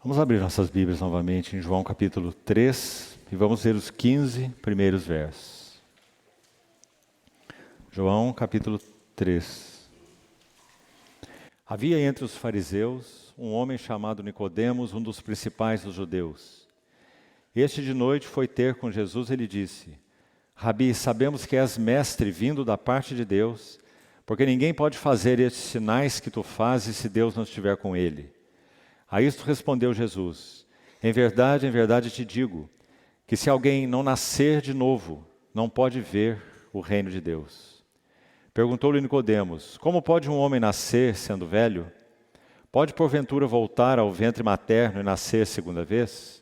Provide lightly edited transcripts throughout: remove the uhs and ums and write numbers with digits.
Vamos abrir nossas Bíblias novamente em João capítulo 3 e vamos ver os 15 primeiros versos. João capítulo 3. Havia entre os fariseus um homem chamado Nicodemos, um dos principais dos judeus. Este de noite foi ter com Jesus e lhe disse: Rabi, sabemos que és mestre vindo da parte de Deus, porque ninguém pode fazer estes sinais que tu fazes se Deus não estiver com ele. A isto respondeu Jesus: em verdade te digo, que se alguém não nascer de novo, não pode ver o reino de Deus. Perguntou-lhe Nicodemos: como pode um homem nascer sendo velho? Pode porventura voltar ao ventre materno e nascer segunda vez?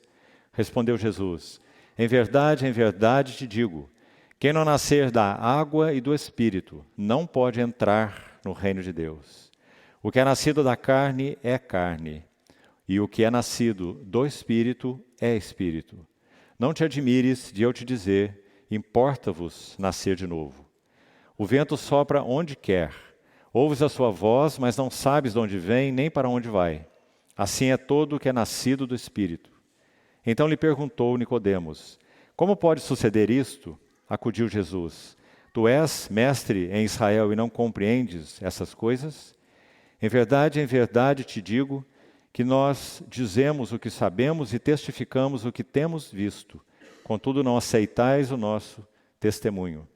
Respondeu Jesus: em verdade te digo, quem não nascer da água e do Espírito, não pode entrar no reino de Deus. O que é nascido da carne é carne, e o que é nascido do Espírito é Espírito. Não te admires de eu te dizer, importa-vos nascer de novo. O vento sopra onde quer, ouves a sua voz, mas não sabes de onde vem nem para onde vai. Assim é todo o que é nascido do Espírito. Então lhe perguntou Nicodemos: como pode suceder isto? Acudiu Jesus: tu és mestre em Israel e não compreendes essas coisas? Em verdade te digo, que nós dizemos o que sabemos e testificamos o que temos visto, contudo não aceitais o nosso testemunho.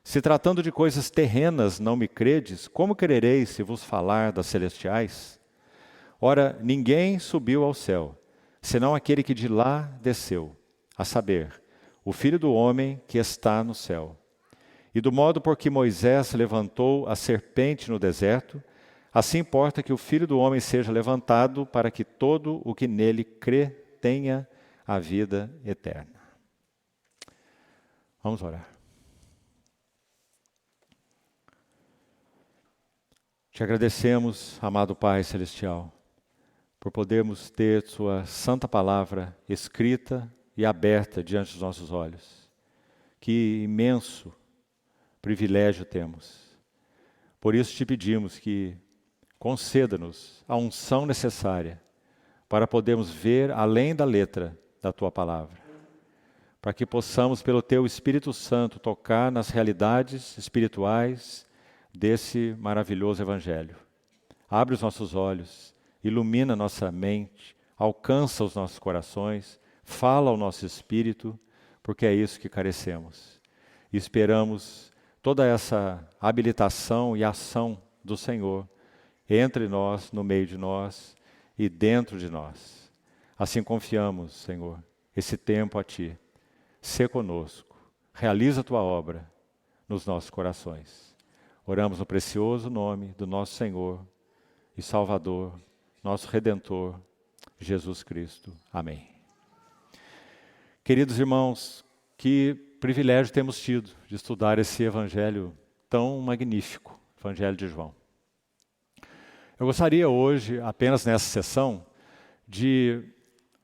Se tratando de coisas terrenas não me credes, como crereis se vos falar das celestiais? Ora, ninguém subiu ao céu, senão aquele que de lá desceu, a saber, o Filho do homem que está no céu. E do modo por que Moisés levantou a serpente no deserto, assim importa que o Filho do homem seja levantado para que todo o que nele crê tenha a vida eterna. Vamos orar. Te agradecemos, amado Pai Celestial, por podermos ter Sua santa palavra escrita e aberta diante dos nossos olhos. Que imenso privilégio temos. Por isso te pedimos que conceda-nos a unção necessária para podermos ver além da letra da Tua palavra, para que possamos, pelo Teu Espírito Santo, tocar nas realidades espirituais desse maravilhoso Evangelho. Abre os nossos olhos, ilumina nossa mente, alcança os nossos corações, fala ao nosso espírito, porque é isso que carecemos. E esperamos toda essa habilitação e ação do Senhor entre nós, no meio de nós e dentro de nós. Assim confiamos, Senhor, esse tempo a Ti. Sê conosco, realiza a Tua obra nos nossos corações. Oramos no precioso nome do nosso Senhor e Salvador, nosso Redentor, Jesus Cristo. Amém. Queridos irmãos, que privilégio temos tido de estudar esse Evangelho tão magnífico, Evangelho de João. Eu gostaria hoje, apenas nessa sessão, de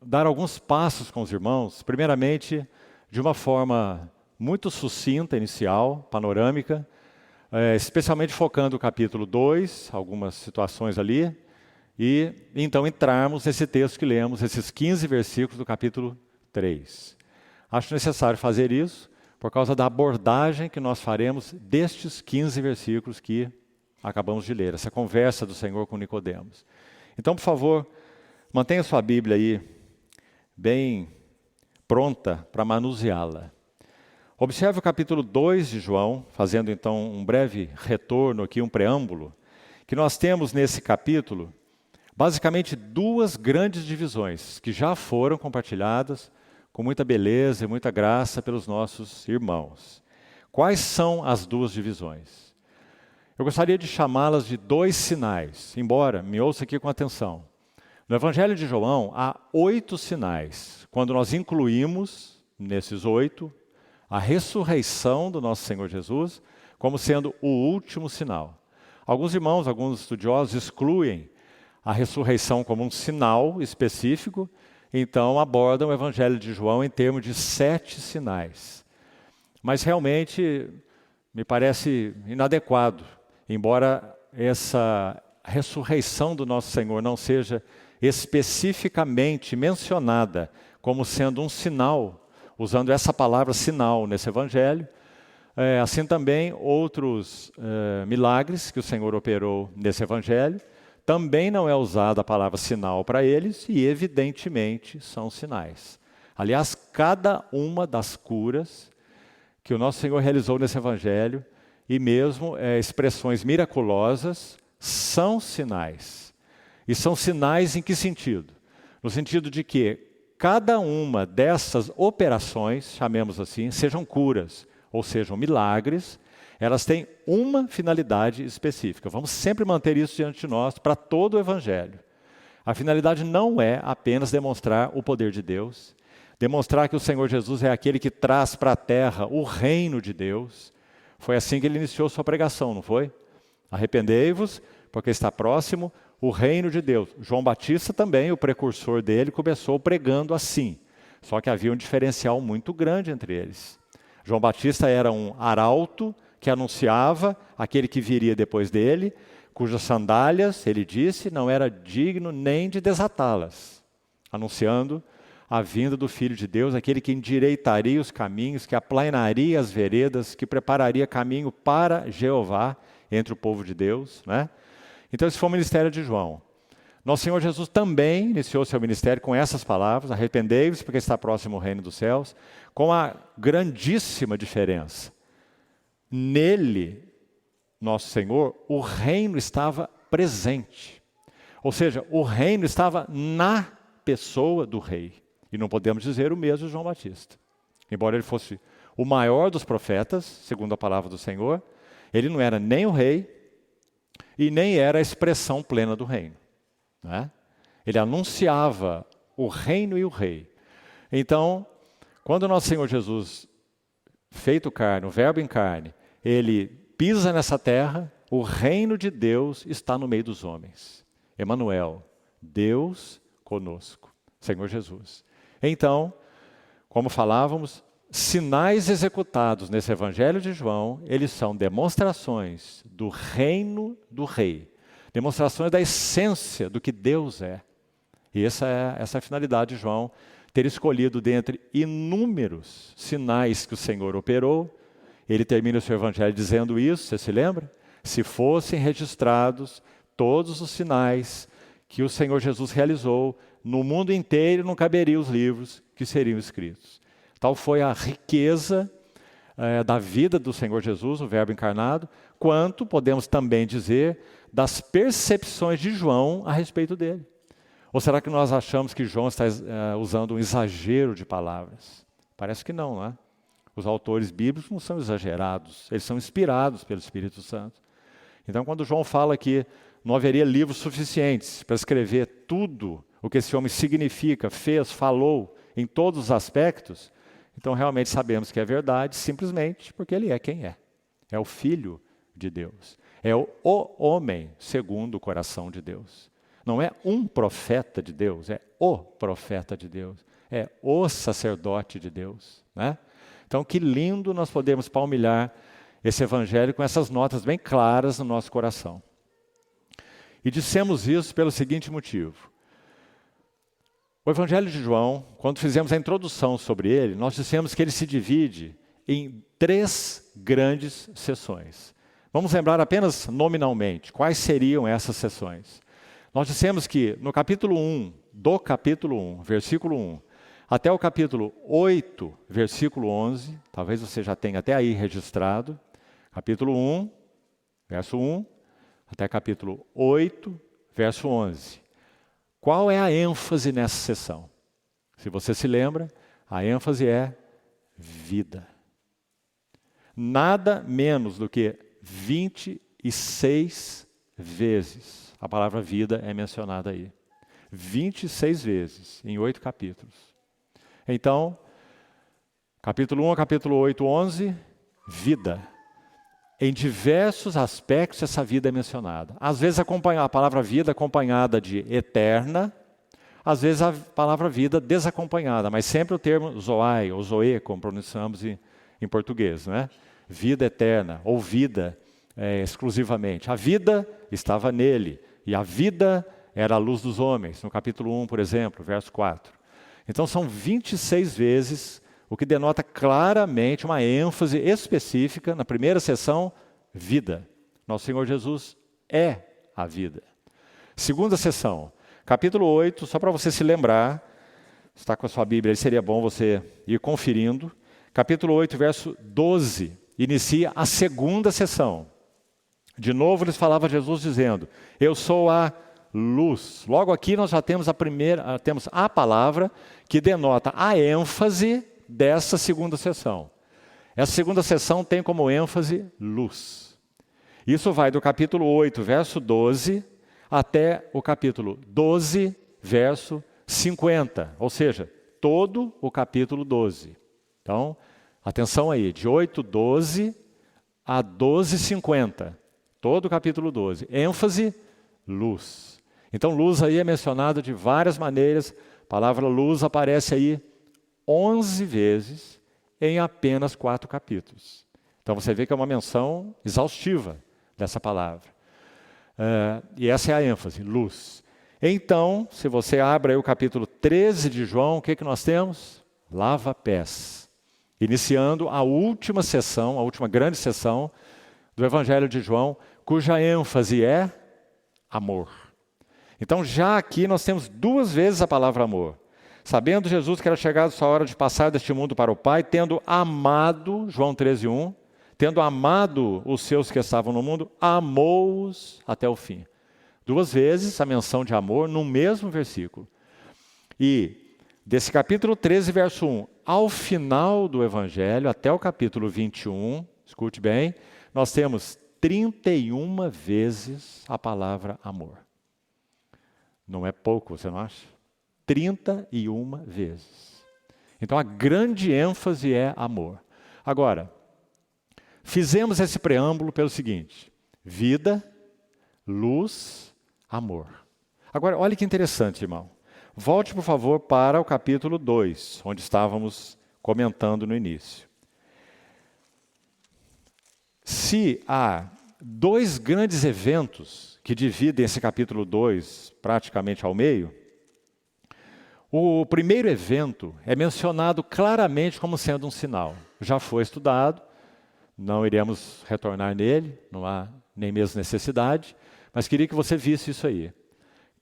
dar alguns passos com os irmãos, primeiramente, de uma forma muito sucinta, inicial, panorâmica, especialmente focando o capítulo 2, algumas situações ali, e então entrarmos nesse texto que lemos, esses 15 versículos do capítulo 3. Acho necessário fazer isso por causa da abordagem que nós faremos destes 15 versículos que acabamos de ler, essa conversa do Senhor com Nicodemos. Então, por favor, mantenha sua Bíblia aí bem pronta para manuseá-la. Observe o capítulo 2 de João, fazendo então um breve retorno aqui, um preâmbulo, que nós temos nesse capítulo, basicamente duas grandes divisões, que já foram compartilhadas com muita beleza e muita graça pelos nossos irmãos. Quais são as duas divisões? Eu gostaria de chamá-las de dois sinais, embora, me ouça aqui com atenção. No Evangelho de João, há 8 sinais. Quando nós incluímos, nesses 8, a ressurreição do nosso Senhor Jesus, como sendo o último sinal. Alguns irmãos, alguns estudiosos, excluem a ressurreição como um sinal específico, então abordam o Evangelho de João em termos de 7 sinais. Mas realmente me parece inadequado. Embora essa ressurreição do nosso Senhor não seja especificamente mencionada como sendo um sinal, usando essa palavra sinal nesse evangelho. Assim também outros milagres que o Senhor operou nesse evangelho, também não é usada a palavra sinal para eles e evidentemente são sinais. Aliás, cada uma das curas que o nosso Senhor realizou nesse evangelho e mesmo expressões miraculosas são sinais. E são sinais em que sentido? No sentido de que cada uma dessas operações, chamemos assim, sejam curas ou sejam milagres, elas têm uma finalidade específica. Vamos sempre manter isso diante de nós para todo o Evangelho. A finalidade não é apenas demonstrar o poder de Deus, demonstrar que o Senhor Jesus é aquele que traz para a terra o reino de Deus. Foi assim que ele iniciou sua pregação, não foi? Arrependei-vos, porque está próximo o reino de Deus. João Batista também, o precursor dele, começou pregando assim. Só que havia um diferencial muito grande entre eles. João Batista era um arauto que anunciava aquele que viria depois dele, cujas sandálias, ele disse, não era digno nem de desatá-las, anunciando a vinda do Filho de Deus, aquele que endireitaria os caminhos, que aplanaria as veredas, que prepararia caminho para Jeová entre o povo de Deus, né? Então esse foi o ministério de João. Nosso Senhor Jesus também iniciou seu ministério com essas palavras: arrependei-vos porque está próximo o reino dos céus, com a grandíssima diferença. Nele, nosso Senhor, o reino estava presente. Ou seja, o reino estava na pessoa do rei. E não podemos dizer o mesmo de João Batista. Embora ele fosse o maior dos profetas, segundo a palavra do Senhor, ele não era nem o rei e nem era a expressão plena do reino. Né? Ele anunciava o reino e o rei. Então, quando nosso Senhor Jesus, feito carne, o verbo em carne, ele pisa nessa terra, o reino de Deus está no meio dos homens. Emanuel, Deus conosco, Senhor Jesus. Então, como falávamos, sinais executados nesse evangelho de João, eles são demonstrações do reino do rei. Demonstrações da essência do que Deus é. E essa é a finalidade de João, ter escolhido dentre inúmeros sinais que o Senhor operou. Ele termina o seu evangelho dizendo isso, você se lembra? Se fossem registrados todos os sinais que o Senhor Jesus realizou, no mundo inteiro não caberiam os livros que seriam escritos. Tal foi a riqueza da vida do Senhor Jesus, o Verbo encarnado, quanto, podemos também dizer, das percepções de João a respeito dele. Ou será que nós achamos que João está usando um exagero de palavras? Parece que não, não é? Os autores bíblicos não são exagerados, eles são inspirados pelo Espírito Santo. Então, quando João fala que não haveria livros suficientes para escrever tudo o que esse homem significa, fez, falou, em todos os aspectos, então realmente sabemos que é verdade, simplesmente porque ele é quem é. É o Filho de Deus. É o homem segundo o coração de Deus. Não é um profeta de Deus, é o profeta de Deus. É o sacerdote de Deus, né? Então, que lindo nós podemos palmilhar esse evangelho com essas notas bem claras no nosso coração. E dissemos isso pelo seguinte motivo. O evangelho de João, quando fizemos a introdução sobre ele, nós dissemos que ele se divide em 3 grandes seções. Vamos lembrar apenas nominalmente quais seriam essas seções. Nós dissemos que no capítulo 1, do capítulo 1, versículo 1, até o capítulo 8, versículo 11, talvez você já tenha até aí registrado, capítulo 1, verso 1, até capítulo 8, verso 11. Qual é a ênfase nessa seção? Se você se lembra, a ênfase é vida. Nada menos do que 26 vezes a palavra vida é mencionada aí. 26 vezes, em 8 capítulos. Então, capítulo 1 a capítulo 8, 11, vida. Em diversos aspectos essa vida é mencionada. Às vezes a palavra vida acompanhada de eterna, às vezes a palavra vida desacompanhada, mas sempre o termo zoai ou zoe, como pronunciamos em português, né? Vida eterna ou vida exclusivamente. A vida estava nele e a vida era a luz dos homens, no capítulo 1, por exemplo, verso 4. Então são 26 vezes, o que denota claramente uma ênfase específica, na primeira seção, vida. Nosso Senhor Jesus é a vida. Segunda seção, capítulo 8, só para você se lembrar, está com a sua Bíblia, seria bom você ir conferindo. Capítulo 8, verso 12, inicia a segunda sessão. De novo, eles falavam a Jesus dizendo, eu sou a luz. Logo aqui nós já temos temos a palavra que denota a ênfase dessa segunda sessão. Essa segunda sessão tem como ênfase luz. Isso vai do capítulo 8, verso 12, até o capítulo 12, verso 50. Ou seja, todo o capítulo 12. Então, atenção aí, de 8:12 a 12:50. Todo o capítulo 12. ênfase, luz. Então, luz aí é mencionada de várias maneiras. A palavra luz aparece aí 11 vezes em apenas 4 capítulos. Então, você vê que é uma menção exaustiva dessa palavra. E essa é a ênfase, luz. Então, se você abre aí o capítulo 13 de João, o que nós temos? Lava-pés. Iniciando a última sessão, a última grande sessão do Evangelho de João, cuja ênfase é amor. Então, já aqui nós temos 2 vezes a palavra amor. Sabendo Jesus que era chegado sua hora de passar deste mundo para o Pai, tendo amado, João 13:1, tendo amado os seus que estavam no mundo, amou-os até o fim. 2 vezes a menção de amor no mesmo versículo. E desse capítulo 13, verso 1, ao final do Evangelho, até o capítulo 21, escute bem, nós temos 31 vezes a palavra amor. Não é pouco, você não acha? 31 vezes. Então a grande ênfase é amor. Agora, fizemos esse preâmbulo pelo seguinte: vida, luz, amor. Agora, olha que interessante, irmão. Volte, por favor, para o capítulo 2, onde estávamos comentando no início. Se há 2 grandes eventos que dividem esse capítulo 2 praticamente ao meio, o primeiro evento é mencionado claramente como sendo um sinal. Já foi estudado, não iremos retornar nele, não há nem mesmo necessidade, mas queria que você visse isso aí.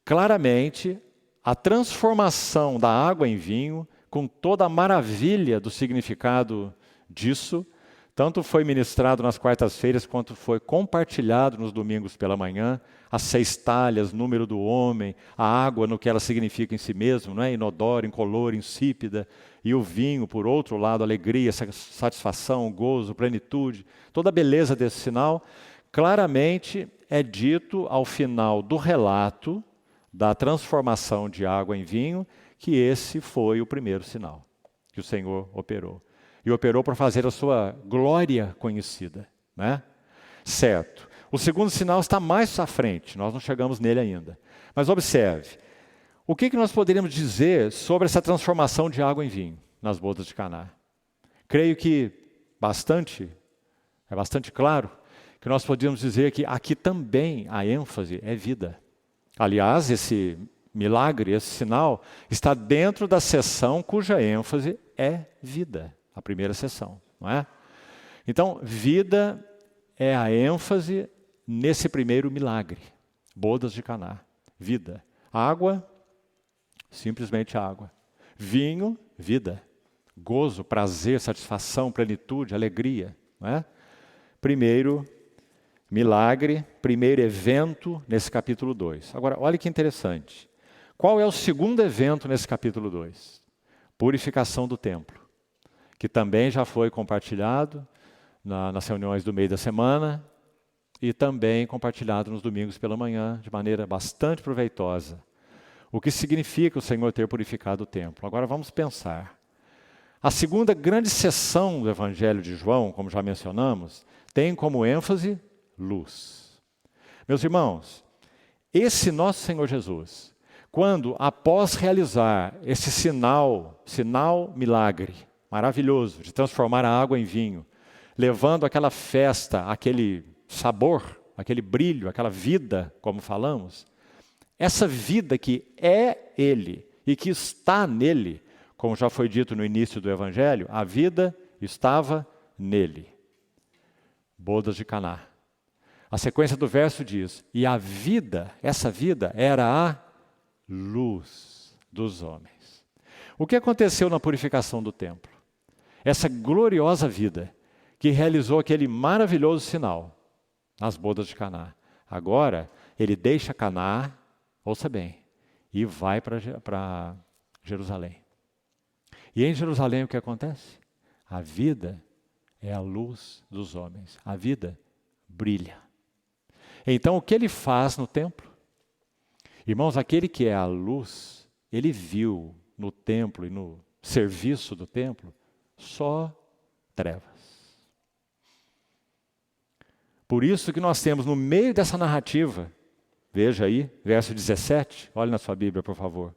Claramente, a transformação da água em vinho, com toda a maravilha do significado disso, tanto foi ministrado nas quartas-feiras, quanto foi compartilhado nos domingos pela manhã, as 6 talhas, número do homem, a água no que ela significa em si mesmo, não é? Inodora, incolor, insípida, e o vinho, por outro lado, alegria, satisfação, gozo, plenitude, toda a beleza desse sinal, claramente é dito ao final do relato da transformação de água em vinho, que esse foi o primeiro sinal que o Senhor operou. E operou para fazer a sua glória conhecida, né? Certo. O segundo sinal está mais à frente, nós não chegamos nele ainda. Mas observe, o que nós poderíamos dizer sobre essa transformação de água em vinho nas bodas de Caná? Creio que é bastante claro que nós podíamos dizer que aqui também a ênfase é vida. Aliás, esse milagre, esse sinal, está dentro da seção cuja ênfase é vida. A primeira sessão, não é? Então, vida é a ênfase nesse primeiro milagre. Bodas de Caná. Vida. Água, simplesmente água. Vinho, vida. Gozo, prazer, satisfação, plenitude, alegria, não é? Primeiro milagre, primeiro evento nesse capítulo 2. Agora, olha que interessante. Qual é o segundo evento nesse capítulo 2? Purificação do templo, que também já foi compartilhado nas reuniões do meio da semana e também compartilhado nos domingos pela manhã, de maneira bastante proveitosa. O que significa o Senhor ter purificado o templo? Agora vamos pensar. A segunda grande sessão do Evangelho de João, como já mencionamos, tem como ênfase luz. Meus irmãos, esse nosso Senhor Jesus, quando após realizar esse sinal milagre, maravilhoso, de transformar a água em vinho, levando aquela festa, aquele sabor, aquele brilho, aquela vida, como falamos, essa vida que é Ele e que está nele, como já foi dito no início do Evangelho, a vida estava nele. Bodas de Caná. A sequência do verso diz, e a vida, essa vida era a luz dos homens. O que aconteceu na purificação do templo? Essa gloriosa vida que realizou aquele maravilhoso sinal nas bodas de Caná. Agora, ele deixa Caná, ouça bem, e vai para Jerusalém. E em Jerusalém o que acontece? A vida é a luz dos homens. A vida brilha. Então o que ele faz no templo? Irmãos, aquele que é a luz, ele viu no templo e no serviço do templo só trevas. Por isso que nós temos no meio dessa narrativa, veja aí, verso 17, olhe na sua Bíblia, por favor.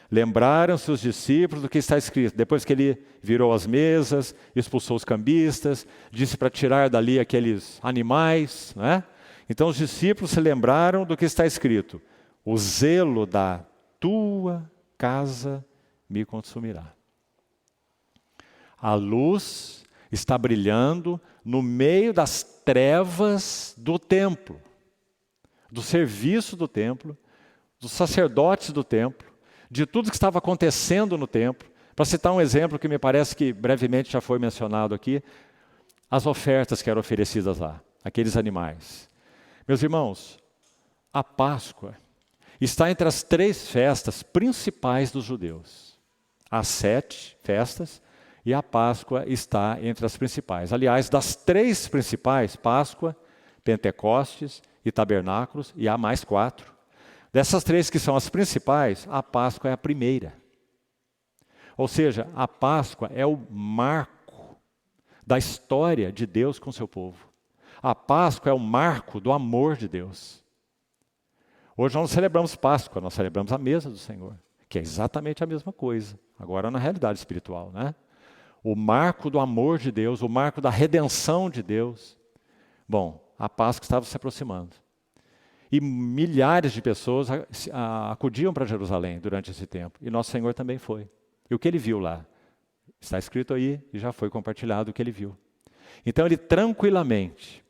Lembraram-se os discípulos do que está escrito, depois que ele virou as mesas, expulsou os cambistas, disse para tirar dali aqueles animais, né? Então os discípulos se lembraram do que está escrito, o zelo da tua casa me consumirá. A luz está brilhando no meio das trevas do templo, do serviço do templo, dos sacerdotes do templo, de tudo que estava acontecendo no templo. Para citar um exemplo que me parece que brevemente já foi mencionado aqui, as ofertas que eram oferecidas lá, aqueles animais. Meus irmãos, a Páscoa está entre as 3 festas principais dos judeus. As 7 festas e a Páscoa está entre as principais. Aliás, das 3 principais, Páscoa, Pentecostes e Tabernáculos, e há mais 4. Dessas 3 que são as principais, a Páscoa é a primeira. Ou seja, a Páscoa é o marco da história de Deus com o seu povo. A Páscoa é o marco do amor de Deus. Hoje nós não celebramos Páscoa, nós celebramos a mesa do Senhor, que é exatamente a mesma coisa, agora na realidade espiritual, né? O marco do amor de Deus, o marco da redenção de Deus. Bom, a Páscoa estava se aproximando. E milhares de pessoas acudiam para Jerusalém durante esse tempo. E nosso Senhor também foi. E o que ele viu lá? Está escrito aí e já foi compartilhado o que ele viu. Então ele tranquilamente,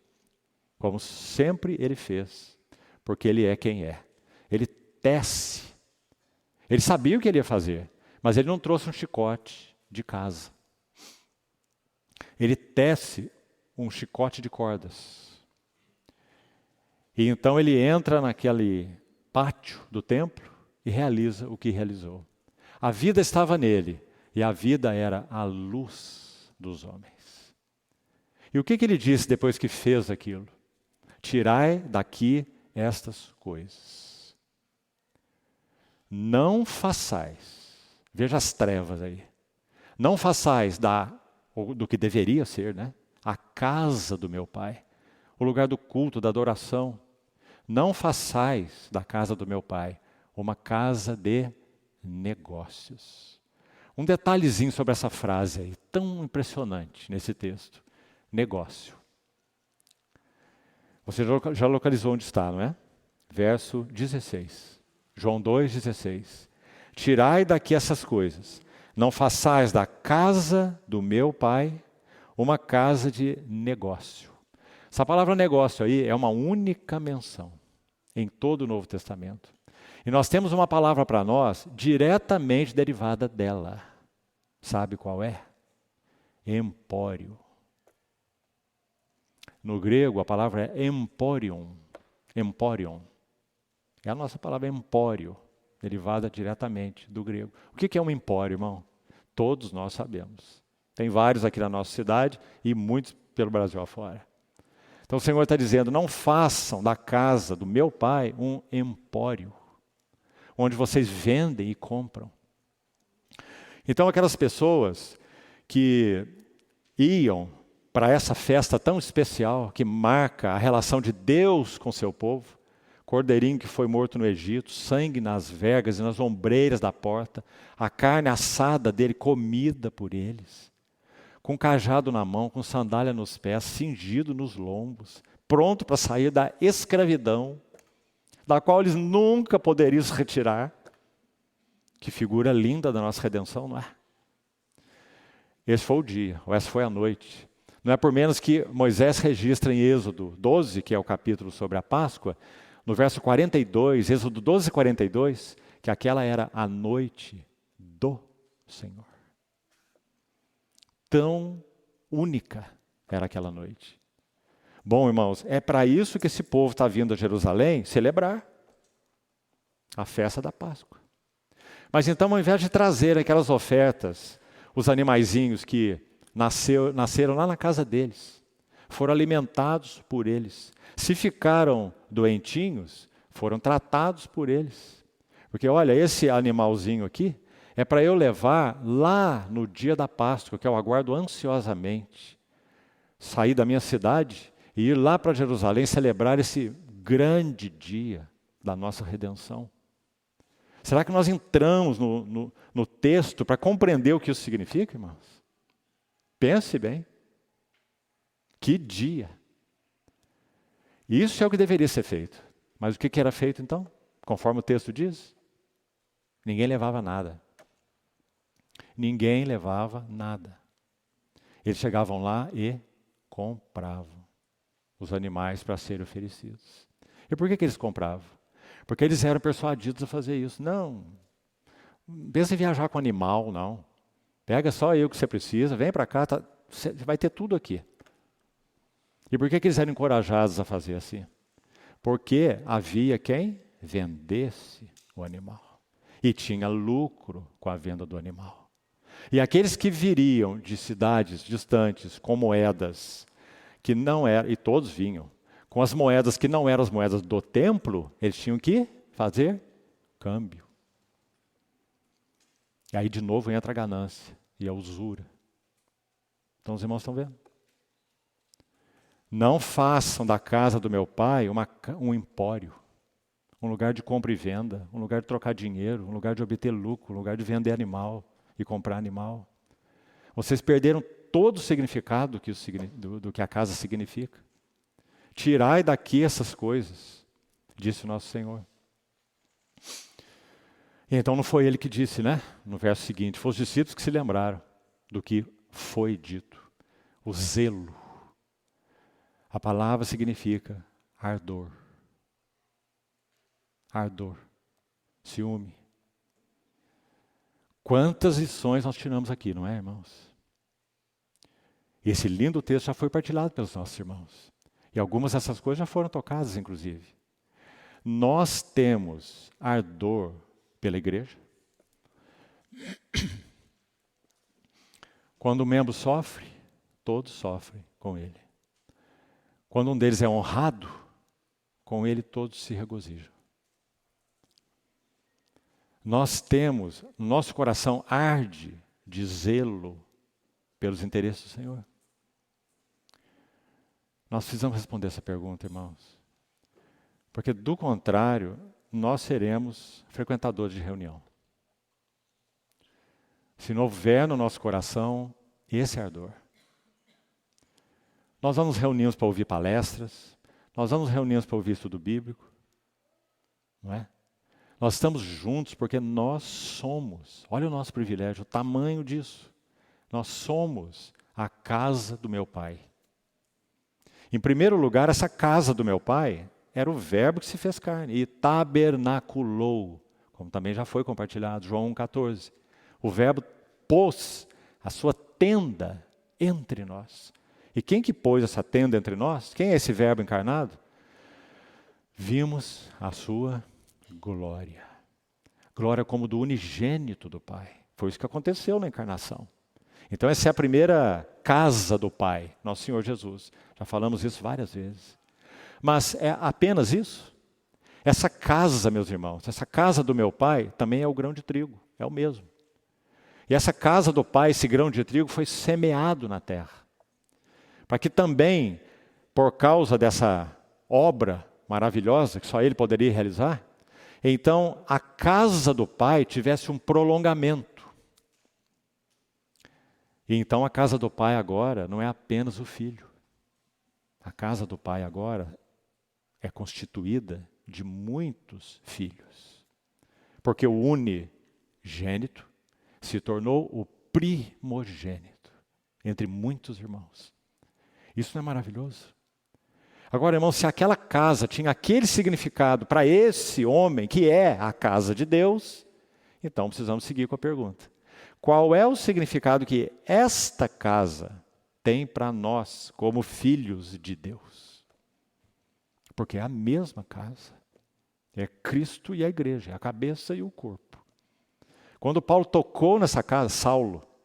como sempre ele fez, porque ele é quem é. Ele tece. Ele sabia o que ele ia fazer, mas ele não trouxe um chicote de casa. Ele tece um chicote de cordas. E então ele entra naquele pátio do templo e realiza o que realizou. A vida estava nele e a vida era a luz dos homens. E o que ele disse depois que fez aquilo? Tirai daqui estas coisas. Não façais, veja as trevas aí, não façais do que deveria ser, né? A casa do meu Pai, o lugar do culto, da adoração. Não façais da casa do meu Pai uma casa de negócios. Um detalhezinho sobre essa frase aí, tão impressionante nesse texto. Negócio. Você já localizou onde está, não é? Verso 16. João 2,16. Tirai daqui essas coisas. Não façais da casa do meu Pai uma casa de negócio. Essa palavra negócio aí é uma única menção em todo o Novo Testamento. E nós temos uma palavra para nós diretamente derivada dela. Sabe qual é? Empório. No grego a palavra é emporion. Emporion. É a nossa palavra empório, derivada diretamente do grego. O que é um empório, irmão? Todos nós sabemos. Tem vários aqui na nossa cidade e muitos pelo Brasil afora. Então o Senhor está dizendo, não façam da casa do meu Pai um empório, onde vocês vendem e compram. Então aquelas pessoas que iam para essa festa tão especial, que marca a relação de Deus com seu povo, cordeirinho que foi morto no Egito, sangue nas vergas e nas ombreiras da porta, a carne assada dele comida por eles, com cajado na mão, com sandália nos pés, cingido nos lombos, pronto para sair da escravidão. da qual eles nunca poderiam se retirar. Que figura linda da nossa redenção, não é? Esse foi o dia, ou essa foi a noite. Não é por menos que Moisés registra em Êxodo 12, que é o capítulo sobre a Páscoa, no verso 42, Êxodo 12, 42, que aquela era a noite do Senhor. Tão única era aquela noite. Bom, irmãos, é para isso que esse povo está vindo a Jerusalém celebrar a festa da Páscoa. Mas então, ao invés de trazer aquelas ofertas, os animaizinhos que nasceram lá na casa deles, foram alimentados por eles. Se ficaram doentinhos, foram tratados por eles. Porque olha, esse animalzinho aqui é para eu levar lá no dia da Páscoa, que eu aguardo ansiosamente. Sair da minha cidade e ir lá para Jerusalém celebrar esse grande dia da nossa redenção. Será que nós entramos no texto para compreender o que isso significa, irmãos? Pense bem. Que dia! Isso é o que deveria ser feito. Mas o que era feito então? Conforme o texto diz? Ninguém levava nada. Ninguém levava nada. Eles chegavam lá e compravam os animais para serem oferecidos. E por que eles compravam? Porque eles eram persuadidos a fazer isso. Não, pensa em viajar com animal, não. Pega só eu que você precisa, vem para cá, você vai ter tudo aqui. E por que eles eram encorajados a fazer assim? Porque havia quem vendesse o animal. E tinha lucro com a venda do animal. E aqueles que viriam de cidades distantes com moedas que não eram, e todos vinham, com as moedas que não eram as moedas do templo, eles tinham que fazer câmbio. E aí de novo entra a ganância e a usura. Então os irmãos estão vendo? Não façam da casa do meu pai um empório, um lugar de compra e venda, um lugar de trocar dinheiro, um lugar de obter lucro, um lugar de vender animal e comprar animal. Vocês perderam todo o significado do que a casa significa. Tirai daqui essas coisas, disse o nosso Senhor. E então não foi ele que disse, né? No verso seguinte, foram os discípulos que se lembraram do que foi dito. O zelo. A palavra significa ardor. Ardor. Ciúme. Quantas lições nós tiramos aqui, não é, irmãos? E esse lindo texto já foi partilhado pelos nossos irmãos. E algumas dessas coisas já foram tocadas, inclusive. Nós temos ardor pela igreja. Quando um membro sofre, todos sofrem com ele. Quando um deles é honrado, com ele todos se regozijam. Nós temos, nosso coração arde de zelo pelos interesses do Senhor. Nós precisamos responder essa pergunta, irmãos. Porque, do contrário, nós seremos frequentadores de reunião. Se não houver no nosso coração esse ardor. Nós vamos reunir para ouvir palestras, nós vamos reunir para ouvir estudo bíblico, não é? Nós estamos juntos porque nós somos, olha o nosso privilégio, o tamanho disso. Nós somos a casa do meu Pai. Em primeiro lugar, essa casa do meu Pai era o verbo que se fez carne e tabernaculou, como também já foi compartilhado, João 1,14. O verbo pôs a sua tenda entre nós. E quem que pôs essa tenda entre nós? Quem é esse verbo encarnado? Vimos a sua glória. Glória como do unigênito do Pai. Foi isso que aconteceu na encarnação. Então essa é a primeira casa do Pai, nosso Senhor Jesus. Já falamos isso várias vezes. Mas é apenas isso? Essa casa, meus irmãos, essa casa do meu Pai também é o grão de trigo, é o mesmo. E essa casa do Pai, esse grão de trigo, foi semeado na terra. Para que também, por causa dessa obra maravilhosa que só Ele poderia realizar, então a casa do Pai tivesse um prolongamento. E então a casa do Pai agora não é apenas o Filho. A casa do Pai agora é constituída de muitos filhos. Porque o unigênito se tornou o primogênito entre muitos irmãos. Isso não é maravilhoso? Agora, irmãos, se aquela casa tinha aquele significado para esse homem, que é a casa de Deus, então precisamos seguir com a pergunta. Qual é o significado que esta casa tem para nós como filhos de Deus? Porque é a mesma casa. É Cristo e a igreja, é a cabeça e o corpo. Quando Paulo tocou nessa casa,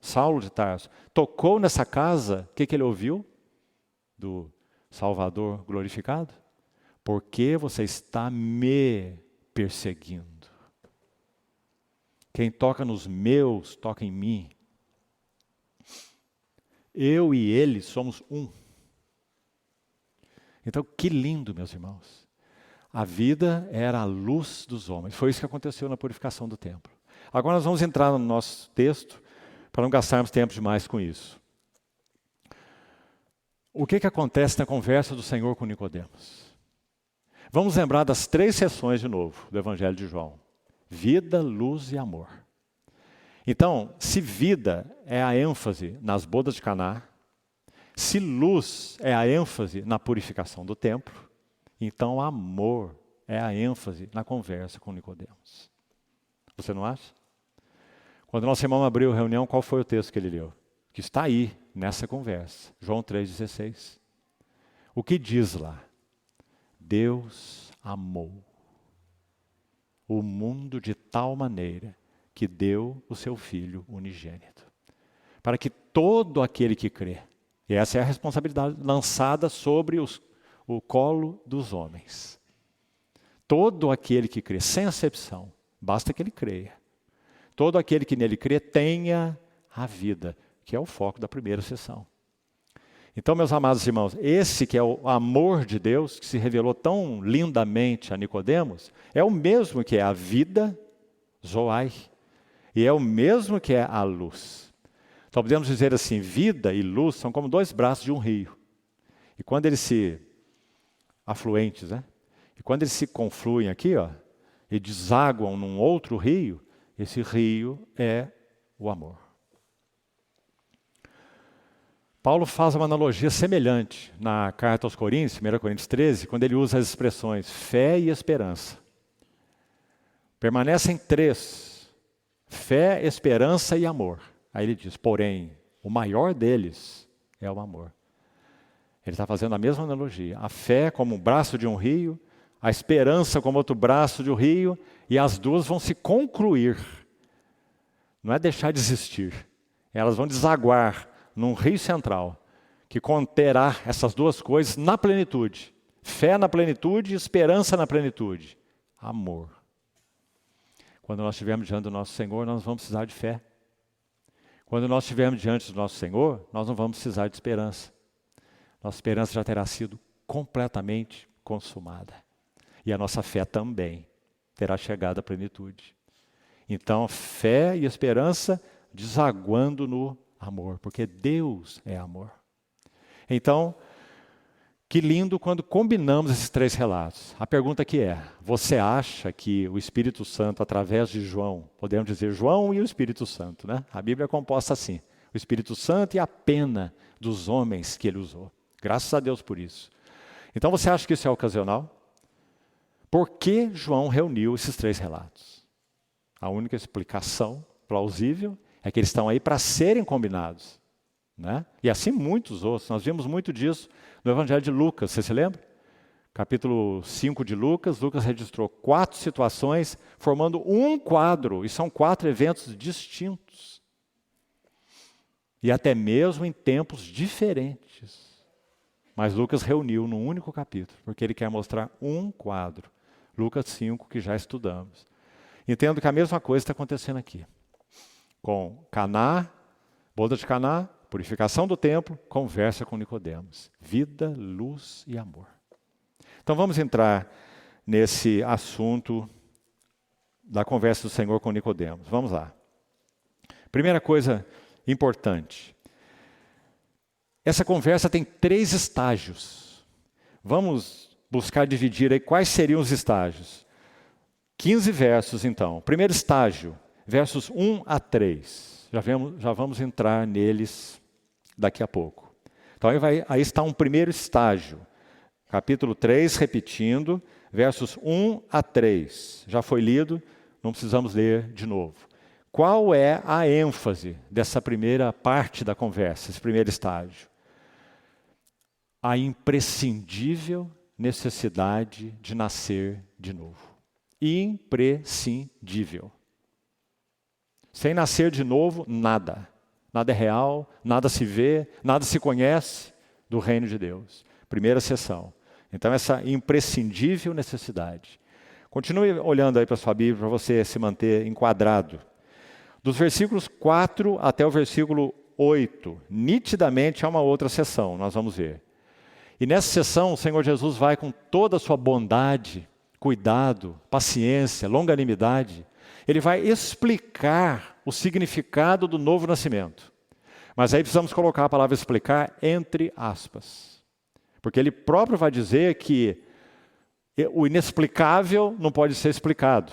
Saulo de Tarso, tocou nessa casa, o que ele ouviu? Do Salvador glorificado? Porque você está me perseguindo. Quem toca nos meus, toca em mim. Eu e ele somos um. Então, que lindo, meus irmãos. A vida era a luz dos homens. Foi isso que aconteceu na purificação do templo. Agora nós vamos entrar no nosso texto, para não gastarmos tempo demais com isso. O que acontece na conversa do Senhor com Nicodemos? Vamos lembrar das 3 sessões de novo do Evangelho de João. Vida, luz e amor. Então, se vida é a ênfase nas bodas de Caná, se luz é a ênfase na purificação do templo, então amor é a ênfase na conversa com Nicodemos. Você não acha? Quando nosso irmão abriu a reunião, qual foi o texto que ele leu? Que está aí, nessa conversa. João 3,16. O que diz lá? Deus amou o mundo de tal maneira que deu o seu Filho unigênito. Para que todo aquele que crê, e essa é a responsabilidade lançada sobre o colo dos homens. Todo aquele que crê, sem acepção, basta que ele creia. Todo aquele que nele crê tenha a vida, que é o foco da primeira sessão. Então, meus amados irmãos, esse que é o amor de Deus, que se revelou tão lindamente a Nicodemos, é o mesmo que é a vida, Zoai, e é o mesmo que é a luz. Então, podemos dizer assim, vida e luz são como 2 braços de um rio. E quando eles se afluentes, né? E quando eles se confluem aqui, ó, e desaguam num outro rio, esse rio é o amor. Paulo faz uma analogia semelhante na carta aos Coríntios, 1 Coríntios 13, quando ele usa as expressões fé e esperança. Permanecem 3, fé, esperança e amor. Aí ele diz, porém, o maior deles é o amor. Ele está fazendo a mesma analogia. A fé como um braço de um rio, a esperança como outro braço de um rio, e as duas vão se concluir. Não é deixar de existir. Elas vão desaguar num rio central, que conterá essas 2 coisas na plenitude. Fé na plenitude e esperança na plenitude. Amor. Quando nós estivermos diante do nosso Senhor, nós vamos precisar de fé. Quando nós estivermos diante do nosso Senhor, nós não vamos precisar de esperança. Nossa esperança já terá sido completamente consumada. E a nossa fé também terá chegado à plenitude. Então, fé e esperança desaguando no amor, porque Deus é amor. Então, que lindo quando combinamos esses 3 relatos. A pergunta aqui é, você acha que o Espírito Santo, através de João, podemos dizer João e o Espírito Santo, né? A Bíblia é composta assim, o Espírito Santo e a pena dos homens que ele usou. Graças a Deus por isso. Então você acha que isso é ocasional? Por que João reuniu esses 3 relatos? A única explicação plausível é que eles estão aí para serem combinados. Né? E assim muitos outros. Nós vimos muito disso no Evangelho de Lucas, você se lembra? Capítulo 5 de Lucas, Lucas registrou 4 situações, formando um quadro, e são 4 eventos distintos. E até mesmo em tempos diferentes. Mas Lucas reuniu num único capítulo, porque ele quer mostrar um quadro. Lucas 5, que já estudamos. Entendo que a mesma coisa está acontecendo aqui. Com Caná, boda de Caná, purificação do templo, conversa com Nicodemos. Vida, luz e amor. Então vamos entrar nesse assunto da conversa do Senhor com Nicodemos. Vamos lá. Primeira coisa importante. Essa conversa tem 3 estágios. Vamos buscar dividir aí quais seriam os estágios. 15 versos, então. Primeiro estágio, versos 1 a 3. Já vamos entrar neles daqui a pouco. Então, aí está um primeiro estágio. Capítulo 3, repetindo, versos 1 a 3. Já foi lido, não precisamos ler de novo. Qual é a ênfase dessa primeira parte da conversa, esse primeiro estágio? A imprescindível necessidade de nascer de novo. Imprescindível. Sem nascer de novo, nada. Nada é real, nada se vê, nada se conhece do reino de Deus. Primeira sessão. Então, essa imprescindível necessidade. Continue olhando aí para a sua Bíblia para você se manter enquadrado. Dos versículos 4 até o versículo 8, nitidamente há uma outra sessão, nós vamos ver. E nessa sessão, o Senhor Jesus vai com toda a sua bondade, cuidado, paciência, longanimidade, ele vai explicar o significado do novo nascimento. Mas aí precisamos colocar a palavra explicar entre aspas. Porque ele próprio vai dizer que o inexplicável não pode ser explicado.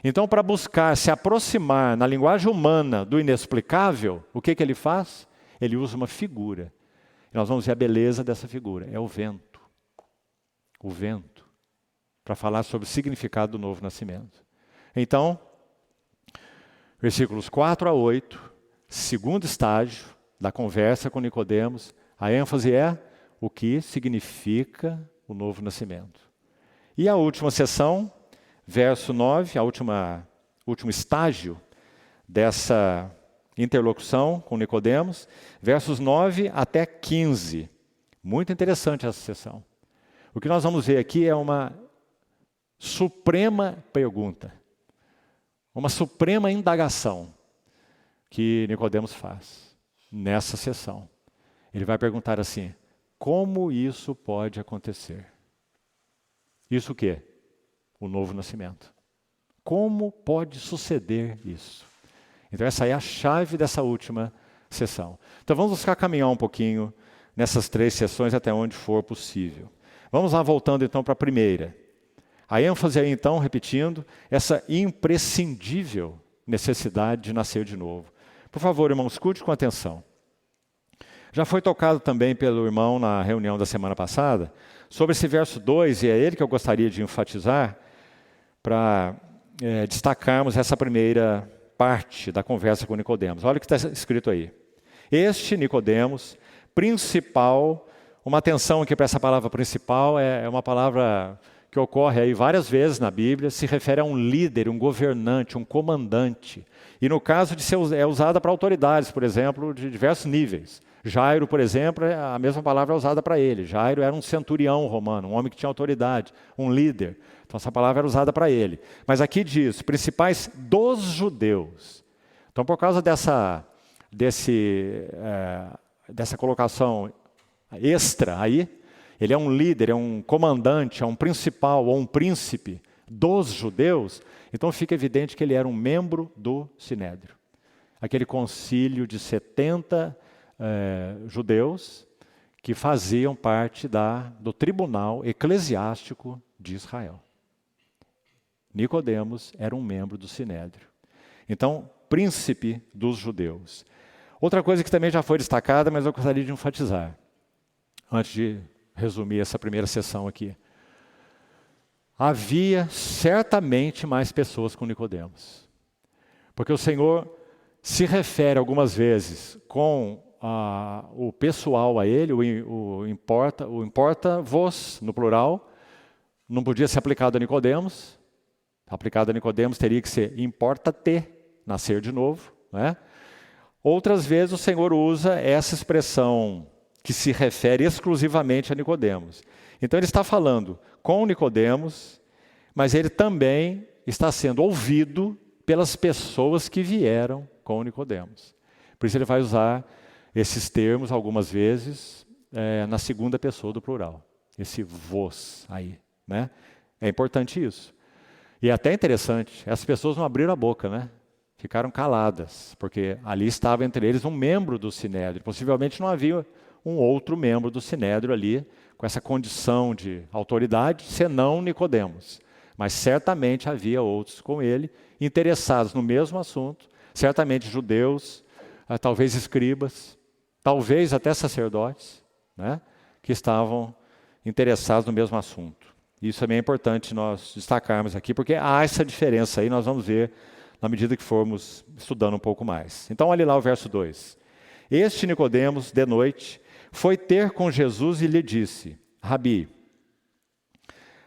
Então, para buscar se aproximar na linguagem humana do inexplicável, o que ele faz? Ele usa uma figura. E nós vamos ver a beleza dessa figura. É o vento. O vento. Para falar sobre o significado do novo nascimento. Então, versículos 4 a 8, segundo estágio da conversa com Nicodemos, a ênfase é o que significa o novo nascimento. E a última sessão, verso 9, último estágio dessa interlocução com Nicodemos, versos 9 até 15. Muito interessante essa sessão. O que nós vamos ver aqui é uma suprema pergunta, uma suprema indagação que Nicodemos faz nessa sessão. Ele vai perguntar assim: como isso pode acontecer? Isso o quê? O novo nascimento. Como pode suceder isso? Então essa é a chave dessa última sessão. Então vamos buscar caminhar um pouquinho nessas 3 sessões até onde for possível. Vamos lá voltando então para a primeira. A ênfase aí então, repetindo, essa imprescindível necessidade de nascer de novo. Por favor, irmão, escute com atenção. Já foi tocado também pelo irmão na reunião da semana passada, sobre esse verso 2, e é ele que eu gostaria de enfatizar, para destacarmos essa primeira parte da conversa com Nicodemos. Olha o que está escrito aí. Este Nicodemos, principal, uma atenção aqui para essa palavra principal, é uma palavra que ocorre aí várias vezes na Bíblia, se refere a um líder, um governante, um comandante. E no caso de ser usada para autoridades, por exemplo, de diversos níveis. Jairo, por exemplo, a mesma palavra é usada para ele. Jairo era um centurião romano, um homem que tinha autoridade, um líder. Então essa palavra era usada para ele. Mas aqui diz, principais dos judeus. Então por causa dessa colocação extra aí, ele é um líder, é um comandante, é um principal ou um príncipe dos judeus, então fica evidente que ele era um membro do Sinédrio. Aquele concílio de 70 judeus que faziam parte do tribunal eclesiástico de Israel. Nicodemos era um membro do Sinédrio. Então, príncipe dos judeus. Outra coisa que também já foi destacada, mas eu gostaria de enfatizar, antes de resumir essa primeira sessão aqui. Havia certamente mais pessoas com Nicodemos. Porque o Senhor se refere algumas vezes com o pessoal a ele, o importa-vos, no plural, não podia ser aplicado a Nicodemos. Aplicado a Nicodemos teria que ser importa-te, nascer de novo. Né? Outras vezes o Senhor usa essa expressão que se refere exclusivamente a Nicodemos. Então ele está falando com Nicodemos, mas ele também está sendo ouvido pelas pessoas que vieram com Nicodemos. Por isso ele vai usar esses termos algumas vezes na segunda pessoa do plural. Esse vos aí. Né? É importante isso. E é até interessante, as pessoas não abriram a boca, né? Ficaram caladas, porque ali estava entre eles um membro do Sinédrio. Possivelmente não havia um outro membro do Sinédrio ali com essa condição de autoridade, senão Nicodemos. Mas certamente havia outros com ele, interessados no mesmo assunto, certamente judeus, talvez escribas, talvez até sacerdotes, né, que estavam interessados no mesmo assunto. Isso também é importante nós destacarmos aqui, porque há essa diferença aí, nós vamos ver na medida que formos estudando um pouco mais. Então, olhe lá o verso 2. Este Nicodemos, de noite, foi ter com Jesus e lhe disse: Rabi,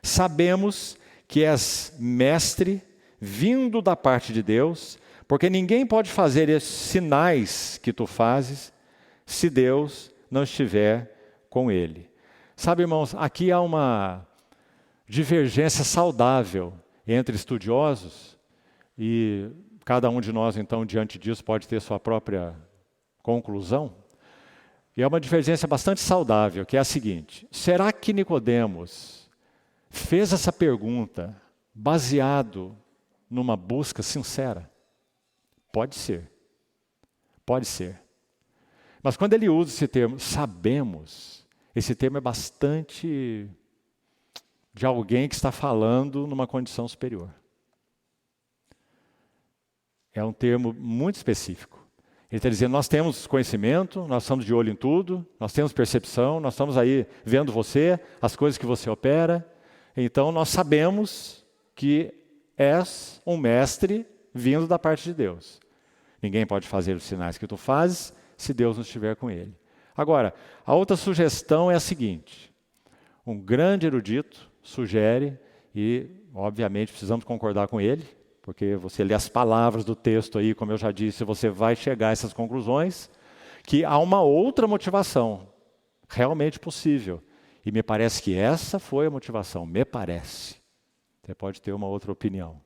sabemos que és mestre vindo da parte de Deus, porque ninguém pode fazer esses sinais que tu fazes se Deus não estiver com ele. Sabe, irmãos, aqui há uma divergência saudável entre estudiosos e cada um de nós, então, diante disso, pode ter sua própria conclusão. E é uma divergência bastante saudável, que é a seguinte: será que Nicodemos fez essa pergunta baseado numa busca sincera? Pode ser. Pode ser. Mas quando ele usa esse termo, sabemos, esse termo é bastante de alguém que está falando numa condição superior. É um termo muito específico. Ele está dizendo, nós temos conhecimento, nós estamos de olho em tudo, nós temos percepção, nós estamos aí vendo você, as coisas que você opera. Então nós sabemos que és um mestre vindo da parte de Deus. Ninguém pode fazer os sinais que tu fazes se Deus não estiver com ele. Agora, a outra sugestão é a seguinte: um grande erudito sugere, e obviamente precisamos concordar com ele, porque você lê as palavras do texto aí, como eu já disse, você vai chegar a essas conclusões, que há uma outra motivação realmente possível. E me parece que essa foi a motivação, me parece. Você pode ter uma outra opinião.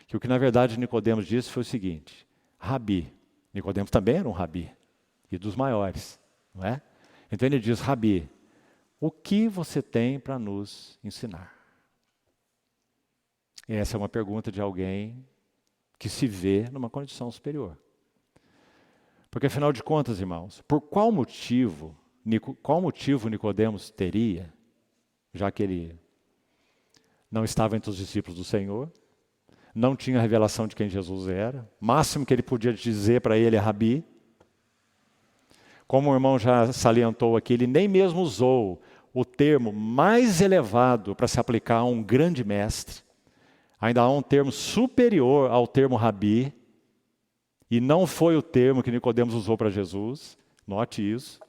Que o que na verdade Nicodemos disse foi o seguinte: Rabi, Nicodemos também era um rabi, e dos maiores, não é? Então ele diz, Rabi, o que você tem para nos ensinar? Essa é uma pergunta de alguém que se vê numa condição superior. Porque afinal de contas, irmãos, por qual motivo Nicodemos teria, já que ele não estava entre os discípulos do Senhor, não tinha revelação de quem Jesus era, o máximo que ele podia dizer para ele é Rabi. Como o irmão já salientou aqui, ele nem mesmo usou o termo mais elevado para se aplicar a um grande mestre. Ainda há um termo superior ao termo Rabi, e não foi o termo que Nicodemos usou para Jesus, note isso.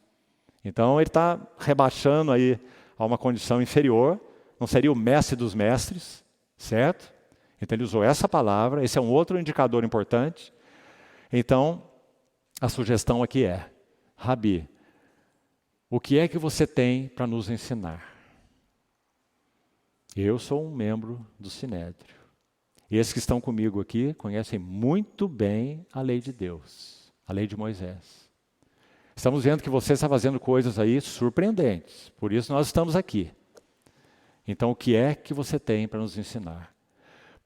Então ele está rebaixando aí a uma condição inferior, não seria o mestre dos mestres, certo? Então ele usou essa palavra, esse é um outro indicador importante. Então, a sugestão aqui é, Rabi, o que é que você tem para nos ensinar? Eu sou um membro do Sinédrio. E esses que estão comigo aqui conhecem muito bem a lei de Deus, a lei de Moisés. Estamos vendo que você está fazendo coisas aí surpreendentes, por isso nós estamos aqui. Então, o que é que você tem para nos ensinar?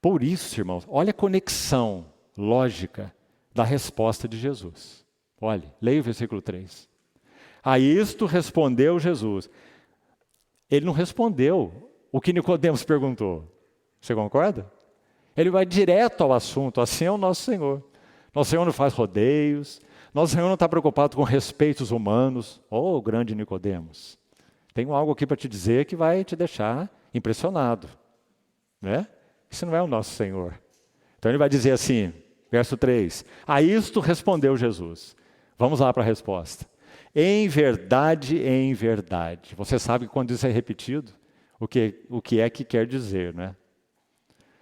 Por isso, irmãos, olha a conexão lógica da resposta de Jesus. Olhe, leia o versículo 3. A isto respondeu Jesus. Ele não respondeu o que Nicodemos perguntou. Você concorda? Ele vai direto ao assunto, assim é o nosso Senhor. Nosso Senhor não faz rodeios, nosso Senhor não está preocupado com respeitos humanos. Oh, grande Nicodemos, tenho algo aqui para te dizer que vai te deixar impressionado. Né? Isso não é o nosso Senhor. Então ele vai dizer assim, verso 3, a isto respondeu Jesus. Vamos lá para a resposta. Em verdade, você sabe que quando isso é repetido, o que é que quer dizer, né?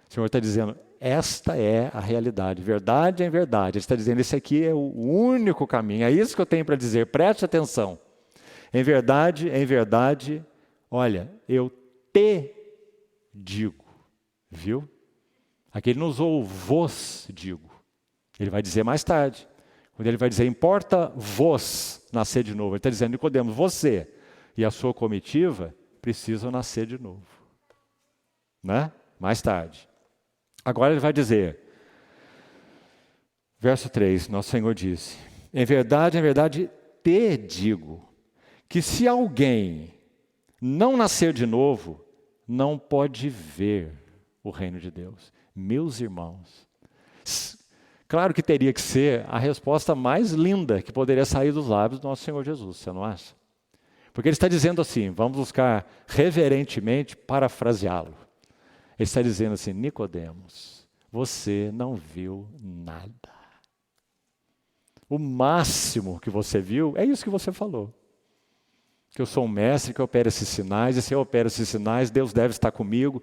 O Senhor está dizendo, esta é a realidade, verdade em verdade. Ele está dizendo, esse aqui é o único caminho, é isso que eu tenho para dizer, preste atenção. Em verdade, olha, eu te digo, viu? Aqui ele não usou o vos digo, ele vai dizer mais tarde. Quando ele vai dizer, importa vos nascer de novo, ele está dizendo, Nicodemos, você e a sua comitiva precisam nascer de novo. Né? Mais tarde. Agora ele vai dizer, verso 3, nosso Senhor disse, em verdade, te digo, que se alguém não nascer de novo não pode ver o reino de Deus. Meus irmãos, claro que teria que ser a resposta mais linda que poderia sair dos lábios do nosso Senhor Jesus, você não acha? Porque ele está dizendo assim, vamos buscar reverentemente parafraseá-lo. Ele está dizendo assim, Nicodemos, você não viu nada. O máximo que você viu é isso que você falou. Que eu sou um mestre que opera esses sinais, e se eu opero esses sinais, Deus deve estar comigo.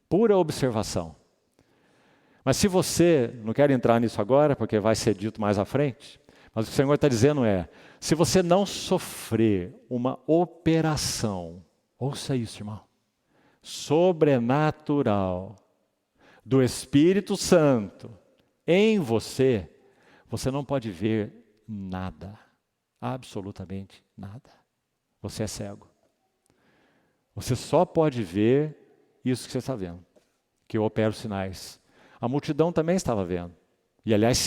Pura observação. Mas se você, não quero entrar nisso agora, porque vai ser dito mais à frente, mas o que o Senhor está dizendo é, se você não sofrer uma operação, ouça isso, irmão, sobrenatural, do Espírito Santo em você, você não pode ver nada, absolutamente nada. Você é cego. Você só pode ver isso que você está vendo, que eu opero sinais. A multidão também estava vendo. E, aliás,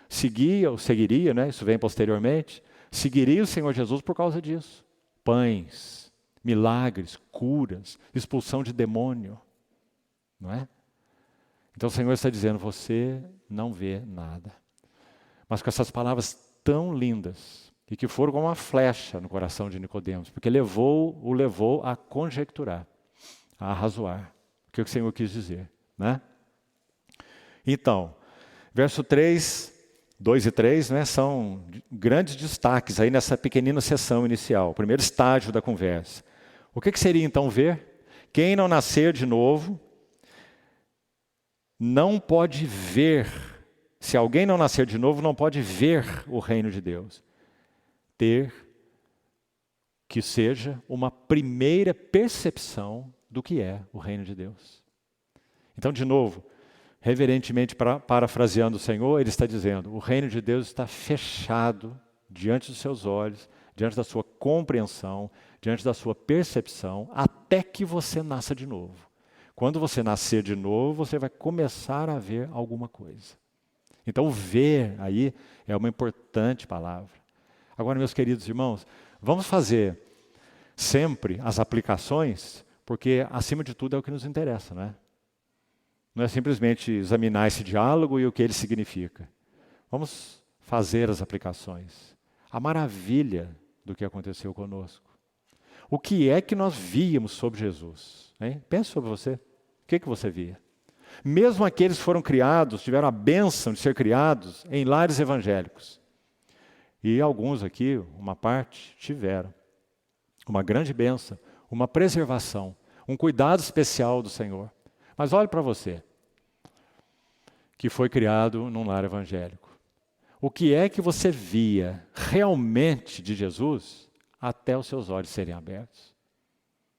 seguiria, né? Isso vem posteriormente, seguiria o Senhor Jesus por causa disso. Pães, milagres, curas, expulsão de demônio. Não é? Então o Senhor está dizendo, você não vê nada. Mas com essas palavras tão lindas, e que foram como uma flecha no coração de Nicodemos, porque o levou a conjecturar, a arrazoar o que o Senhor quis dizer, né? Então, verso 3, 2 e 3, né, são grandes destaques aí nessa pequenina sessão inicial, o primeiro estágio da conversa. O que seria então ver? Quem não nascer de novo não pode ver. Se alguém não nascer de novo, não pode ver o reino de Deus. Ter que seja uma primeira percepção do que é o reino de Deus. Então, de novo, reverentemente parafraseando o Senhor, ele está dizendo, o reino de Deus está fechado diante dos seus olhos, diante da sua compreensão, diante da sua percepção, até que você nasça de novo. Quando você nascer de novo, você vai começar a ver alguma coisa. Então, ver aí é uma importante palavra. Agora, meus queridos irmãos, vamos fazer sempre as aplicações, porque, acima de tudo, é o que nos interessa, não é? Não é simplesmente examinar esse diálogo e o que ele significa. Vamos fazer as aplicações. A maravilha do que aconteceu conosco. O que é que nós víamos sobre Jesus? Hein? Pense sobre você. O que você via? Mesmo aqueles que foram criados, tiveram a bênção de ser criados em lares evangélicos. E alguns aqui, uma parte, tiveram uma grande bênção, uma preservação, um cuidado especial do Senhor. Mas olhe para você, que foi criado num lar evangélico. O que é que você via realmente de Jesus até os seus olhos serem abertos?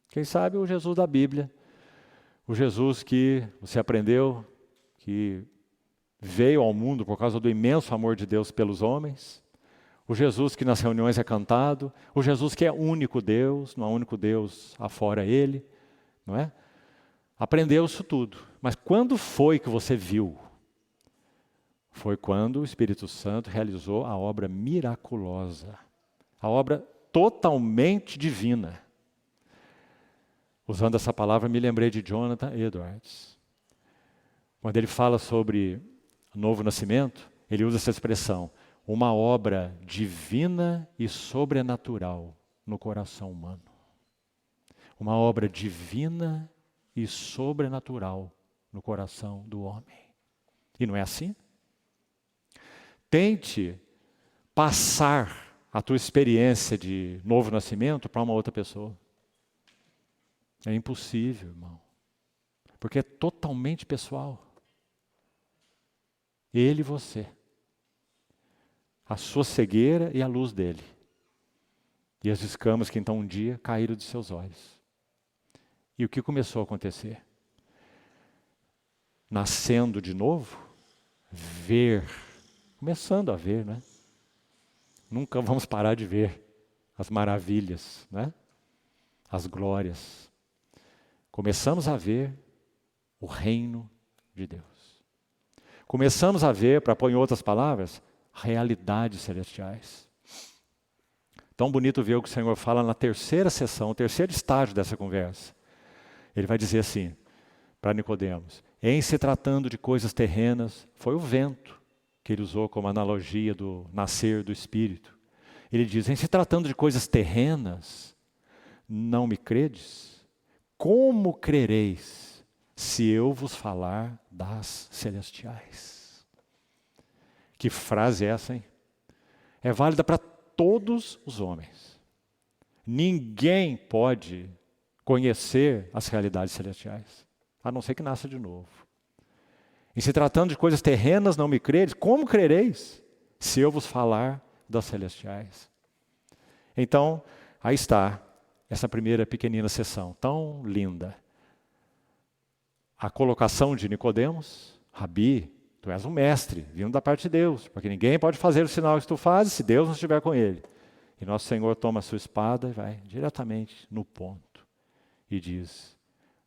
Quem sabe o Jesus da Bíblia, o Jesus que você aprendeu, que veio ao mundo por causa do imenso amor de Deus pelos homens, o Jesus que nas reuniões é cantado, o Jesus que é único Deus, não há único Deus afora Ele, não é? Aprendeu isso tudo, mas quando foi que você viu? Foi quando o Espírito Santo realizou a obra miraculosa, a obra totalmente divina. Usando essa palavra, me lembrei de Jonathan Edwards. Quando ele fala sobre o novo nascimento, ele usa essa expressão, uma obra divina e sobrenatural no coração humano. Uma obra divina e sobrenatural no coração do homem. E não é assim? Tente passar a tua experiência de novo nascimento para uma outra pessoa. É impossível, irmão. Porque é totalmente pessoal. Ele e você. A sua cegueira e a luz dele. E as escamas que então um dia caíram de seus olhos. E o que começou a acontecer? Nascendo de novo, ver. Começando a ver, né? Nunca vamos parar de ver as maravilhas, né? As glórias. Começamos a ver o reino de Deus. Começamos a ver, para pôr em outras palavras, realidades celestiais. Tão bonito ver o que o Senhor fala na terceira sessão, o terceiro estágio dessa conversa. Ele vai dizer assim para Nicodemos: em se tratando de coisas terrenas, foi o vento que ele usou como analogia do nascer do Espírito. Ele diz: em se tratando de coisas terrenas, não me credes? Como crereis se eu vos falar das celestiais? Que frase é essa, hein? É válida para todos os homens. Ninguém pode conhecer as realidades celestiais, a não ser que nasça de novo. Em se tratando de coisas terrenas, não me credes? Como crereis se eu vos falar das celestiais? Então, aí está essa primeira pequenina sessão, tão linda. A colocação de Nicodemos: Rabi, tu és um mestre, vindo da parte de Deus, porque ninguém pode fazer o sinal que tu fazes se Deus não estiver com ele. E nosso Senhor toma a sua espada e vai diretamente no ponto e diz: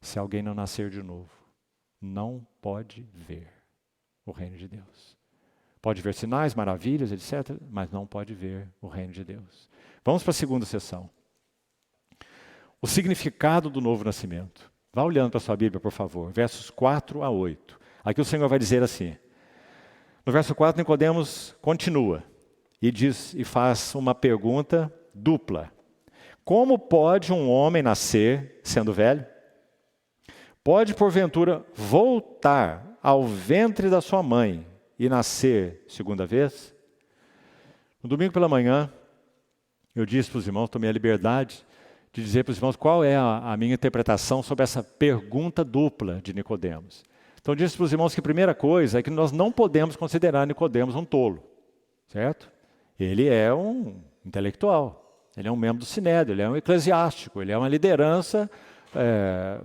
se alguém não nascer de novo, não pode ver o reino de Deus. Pode ver sinais, maravilhas, etc., mas não pode ver o reino de Deus. Vamos para a segunda sessão. O significado do novo nascimento. Vá olhando para a sua Bíblia, por favor, versos 4 a 8. Aqui o Senhor vai dizer assim. No verso 4, Nicodemos continua e diz e faz uma pergunta dupla. Como pode um homem nascer sendo velho? Pode, porventura, voltar ao ventre da sua mãe e nascer segunda vez? No domingo pela manhã, eu disse para os irmãos, tomei a liberdade de dizer para os irmãos qual é a minha interpretação sobre essa pergunta dupla de Nicodemos. Então, eu disse para os irmãos que a primeira coisa é que nós não podemos considerar Nicodemos um tolo, certo? Ele é um intelectual, ele é um membro do Sinédrio, ele é um eclesiástico, ele é uma liderança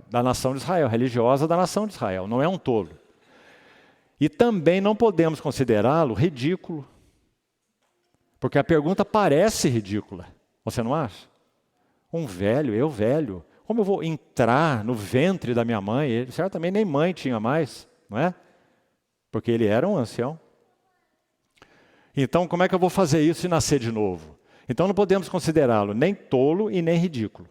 da nação de Israel, religiosa da nação de Israel, não é um tolo. E também não podemos considerá-lo ridículo, porque a pergunta parece ridícula, você não acha? Um velho, eu velho, como eu vou entrar no ventre da minha mãe? Ele certamente nem mãe tinha mais, não é? Porque ele era um ancião. Então, como é que eu vou fazer isso e nascer de novo? Então, não podemos considerá-lo nem tolo e nem ridículo.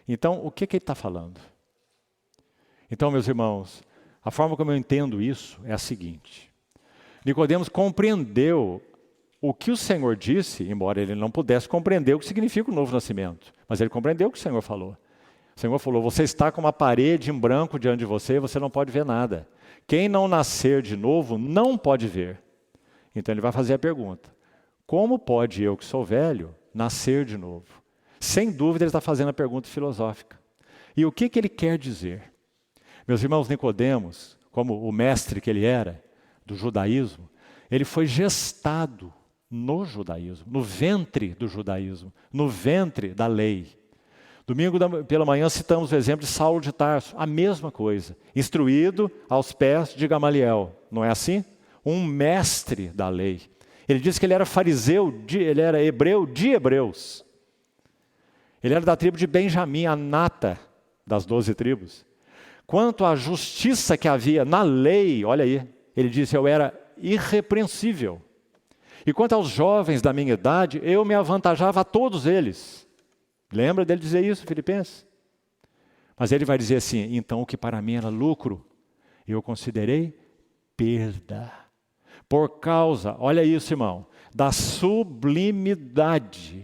Então, o que ele está falando? Então, meus irmãos, a forma como eu entendo isso é a seguinte. Nicodemos compreendeu o que o Senhor disse, embora ele não pudesse compreender o que significa o novo nascimento. Mas ele compreendeu o que o Senhor falou. O Senhor falou: você está com uma parede em branco diante de você e você não pode ver nada. Quem não nascer de novo não pode ver. Então ele vai fazer a pergunta: como pode eu, que sou velho, nascer de novo? Sem dúvida ele está fazendo a pergunta filosófica. E o que ele quer dizer? Meus irmãos, Nicodemos, como o mestre que ele era, do judaísmo, ele foi gestado no judaísmo, no ventre do judaísmo, no ventre da lei. Domingo pela manhã citamos o exemplo de Saulo de Tarso, a mesma coisa, instruído aos pés de Gamaliel, não é assim? Um mestre da lei. Ele disse que ele era fariseu, ele era hebreu de hebreus. Ele era da tribo de Benjamim, a nata das 12 tribos. Quanto à justiça que havia na lei, olha aí, ele disse: eu era irrepreensível. E quanto aos jovens da minha idade, eu me avantajava a todos eles. Lembra dele dizer isso, Filipenses? Mas ele vai dizer assim: então o que para mim era lucro, eu considerei perda. Por causa, olha isso, irmão, da sublimidade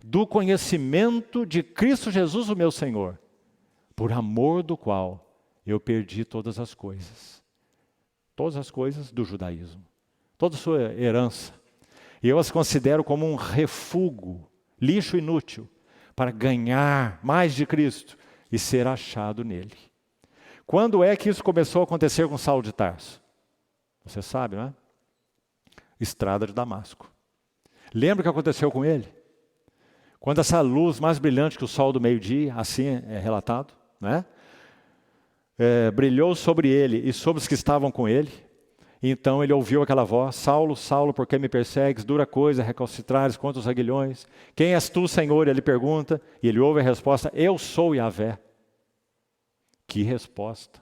do conhecimento de Cristo Jesus, o meu Senhor, por amor do qual eu perdi todas as coisas do judaísmo, toda a sua herança, e eu as considero como um refúgio, lixo inútil, para ganhar mais de Cristo e ser achado nele. Quando é que isso começou a acontecer com Saulo de Tarso? Você sabe, não é? Estrada de Damasco. Lembra o que aconteceu com ele? Quando essa luz mais brilhante que o sol do meio-dia, assim é relatado, né? Brilhou sobre ele e sobre os que estavam com ele. Então ele ouviu aquela voz: Saulo, Saulo, por que me persegues? Dura coisa recalcitrares contra os aguilhões. Quem és tu, Senhor? Ele pergunta. E ele ouve a resposta: eu sou Yahvé. Que resposta!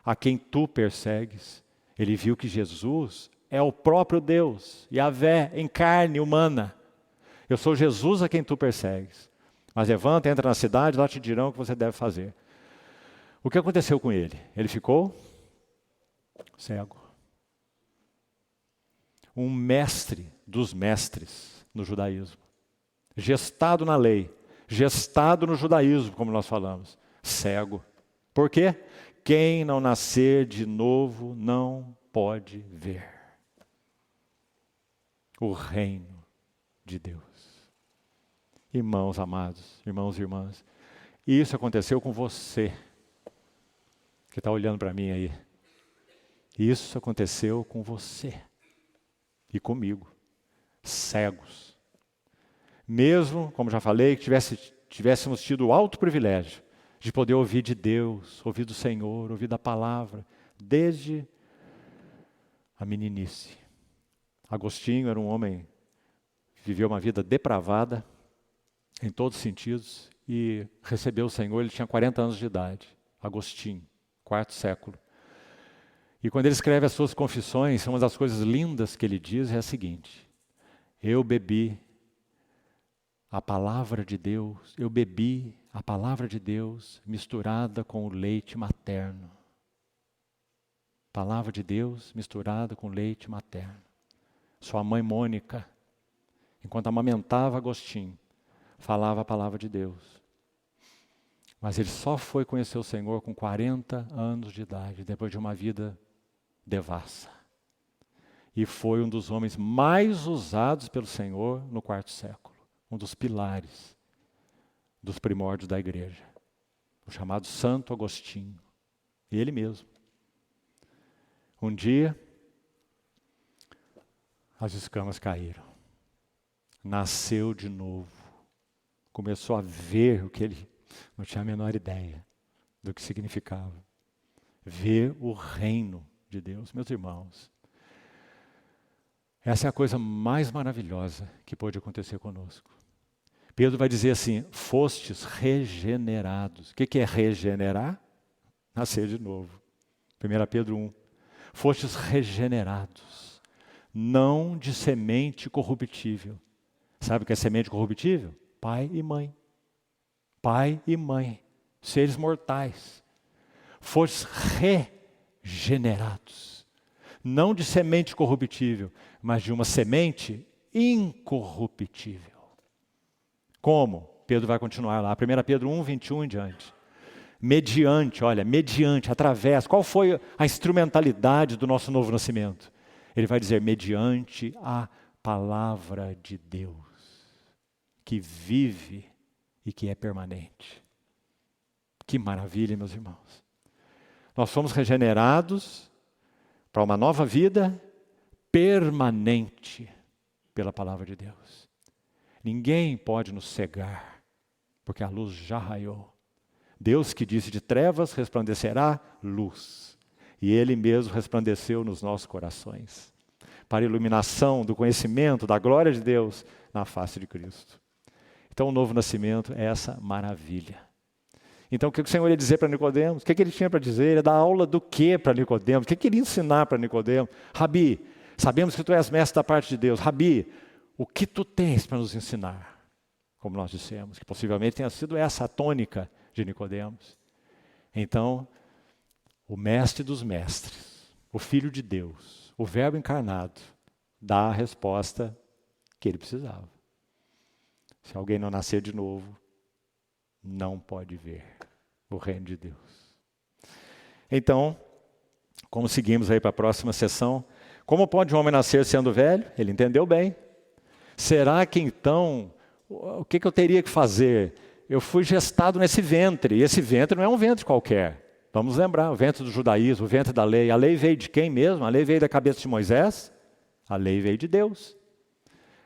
A quem tu persegues? Ele viu que Jesus é o próprio Deus, Yahvé, em carne humana. Eu sou Jesus a quem tu persegues. Mas levanta, entra na cidade, lá te dirão o que você deve fazer. O que aconteceu com ele? Ele ficou cego. Um mestre dos mestres no judaísmo. Gestado na lei, gestado no judaísmo, como nós falamos. Cego. Por quê? Quem não nascer de novo não pode ver o reino de Deus. Irmãos amados, irmãos e irmãs, isso aconteceu com você, que está olhando para mim aí. Isso aconteceu com você e comigo, cegos. Mesmo, como já falei, que tivéssemos tido o alto privilégio de poder ouvir de Deus, ouvir do Senhor, ouvir da palavra, desde a meninice. Agostinho era um homem que viveu uma vida depravada, em todos os sentidos, e recebeu o Senhor, ele tinha 40 anos de idade. Agostinho, quarto século. E quando ele escreve as suas confissões, uma das coisas lindas que ele diz é a seguinte: eu bebi a palavra de Deus, eu bebi a palavra de Deus misturada com o leite materno. Palavra de Deus misturada com leite materno. Sua mãe Mônica, enquanto amamentava Agostinho, falava a palavra de Deus. Mas ele só foi conhecer o Senhor com 40 anos de idade, depois de uma vida devassa. E foi um dos homens mais usados pelo Senhor no quarto século. Um dos pilares dos primórdios da igreja. O chamado Santo Agostinho. Ele mesmo. Um dia, as escamas caíram. Nasceu de novo. Começou a ver o que ele não tinha a menor ideia do que significava. Ver o reino de Deus. Meus irmãos, essa é a coisa mais maravilhosa que pode acontecer conosco. Pedro vai dizer assim: fostes regenerados. O que é regenerar? Nascer de novo. 1 Pedro 1. Fostes regenerados, não de semente corruptível. Sabe o que é semente corruptível? Pai e mãe. Pai e mãe, seres mortais. Fostes regenerados, não de semente corruptível, mas de uma semente incorruptível. Como? Pedro vai continuar lá, 1 Pedro 1, 21 em diante. Mediante, através. Qual foi a instrumentalidade do nosso novo nascimento? Ele vai dizer, mediante a palavra de Deus, que vive e que é permanente. Que maravilha, meus irmãos. Nós fomos regenerados para uma nova vida permanente pela palavra de Deus. Ninguém pode nos cegar, porque a luz já raiou. Deus que disse de trevas resplandecerá luz. E Ele mesmo resplandeceu nos nossos corações, para a iluminação do conhecimento da glória de Deus na face de Cristo. Então o novo nascimento é essa maravilha. Então o que o Senhor ia dizer para Nicodemos? O que ele tinha para dizer? Ele ia dar aula do que para Nicodemos? O que ele ia ensinar para Nicodemos? Rabi, sabemos que tu és mestre da parte de Deus. Rabi, o que tu tens para nos ensinar? Como nós dissemos, que possivelmente tenha sido essa a tônica de Nicodemos. Então, o mestre dos mestres, o Filho de Deus, o Verbo encarnado, dá a resposta que ele precisava. Se alguém não nascer de novo, não pode ver o reino de Deus. Então, como seguimos aí para a próxima sessão, como pode um homem nascer sendo velho? Ele entendeu bem. Será que então, o que eu teria que fazer? Eu fui gestado nesse ventre, e esse ventre não é um ventre qualquer. Vamos lembrar, o ventre do judaísmo, o ventre da lei. A lei veio de quem mesmo? A lei veio da cabeça de Moisés? A lei veio de Deus.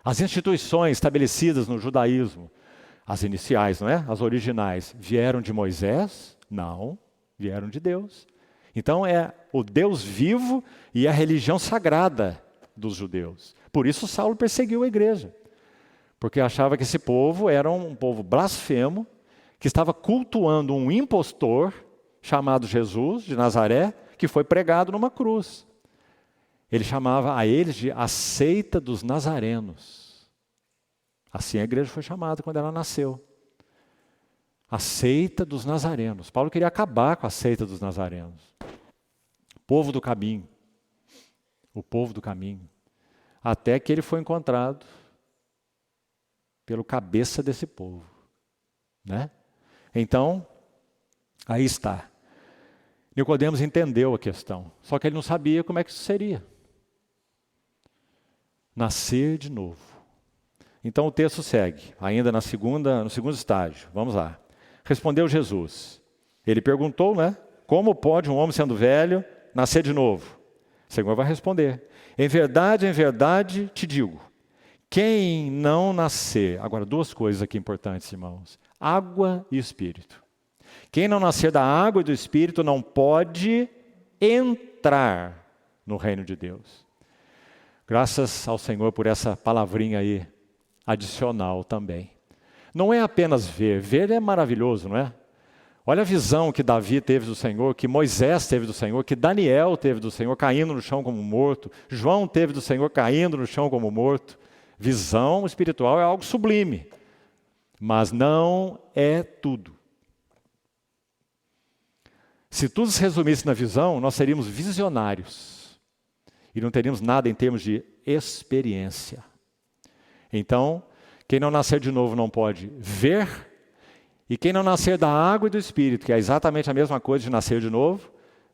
As instituições estabelecidas no judaísmo, as iniciais, não é? As originais, vieram de Moisés? Não, vieram de Deus. Então é o Deus vivo e a religião sagrada dos judeus. Por isso Saulo perseguiu a igreja. Porque achava que esse povo era um povo blasfemo, que estava cultuando um impostor chamado Jesus de Nazaré, que foi pregado numa cruz. Ele chamava a eles de a seita dos nazarenos. Assim a igreja foi chamada quando ela nasceu. A seita dos nazarenos. Paulo queria acabar com a seita dos nazarenos. Povo do caminho. O povo do caminho. Até que ele foi encontrado pelo cabeça desse povo. Né? Então, aí está. Nicodemos entendeu a questão, só que ele não sabia como é que isso seria. Nascer de novo. Então o texto segue, ainda no segundo estágio. Vamos lá. Respondeu Jesus. Ele perguntou, né? Como pode um homem sendo velho nascer de novo? O Senhor vai responder. Em verdade te digo, quem não nascer... Agora, duas coisas aqui importantes, irmãos. Água e Espírito. Quem não nascer da água e do Espírito não pode entrar no reino de Deus. Graças ao Senhor por essa palavrinha aí, adicional também. Não é apenas ver. Ver é maravilhoso, não é? Olha a visão que Davi teve do Senhor, que Moisés teve do Senhor, que Daniel teve do Senhor, caindo no chão como morto. João teve do Senhor, caindo no chão como morto. Visão espiritual é algo sublime, mas não é tudo. Se tudo se resumisse na visão, nós seríamos visionários e não teríamos nada em termos de experiência. Então, quem não nascer de novo não pode ver, e quem não nascer da água e do Espírito, que é exatamente a mesma coisa de nascer de novo,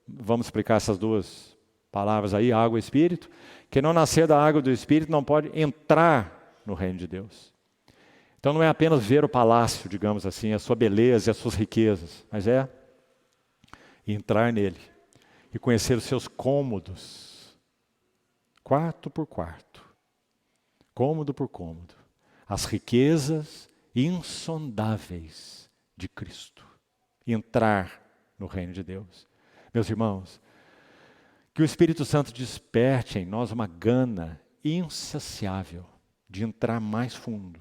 vamos explicar essas duas palavras aí, água e Espírito. Quem não nascer da água e do Espírito não pode entrar no reino de Deus. Então não é apenas ver o palácio, digamos assim, a sua beleza e as suas riquezas, mas é entrar nele e conhecer os seus cômodos, quarto por quarto, cômodo por cômodo, as riquezas insondáveis de Cristo. Entrar no reino de Deus. Meus irmãos, que o Espírito Santo desperte em nós uma gana insaciável de entrar mais fundo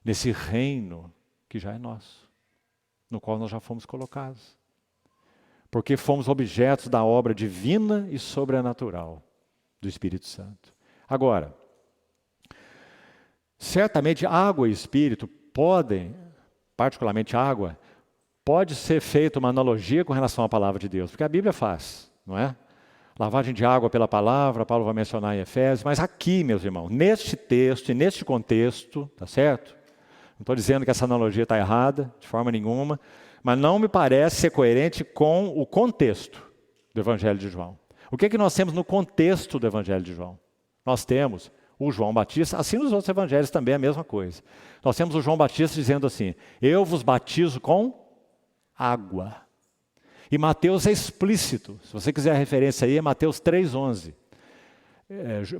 nesse reino que já é nosso, no qual nós já fomos colocados. Porque fomos objetos da obra divina e sobrenatural do Espírito Santo. Agora, certamente água e Espírito podem, particularmente água, pode ser feita uma analogia com relação à palavra de Deus, porque a Bíblia faz, não é? Lavagem de água pela palavra, Paulo vai mencionar em Efésios, mas aqui, meus irmãos, neste texto e neste contexto, tá certo? Não estou dizendo que essa analogia está errada, de forma nenhuma, mas não me parece ser coerente com o contexto do Evangelho de João. O que é que nós temos no contexto do Evangelho de João? Nós temos o João Batista, assim nos outros evangelhos também é a mesma coisa. Nós temos o João Batista dizendo assim, eu vos batizo com água. E Mateus é explícito, se você quiser a referência aí, é Mateus 3,11.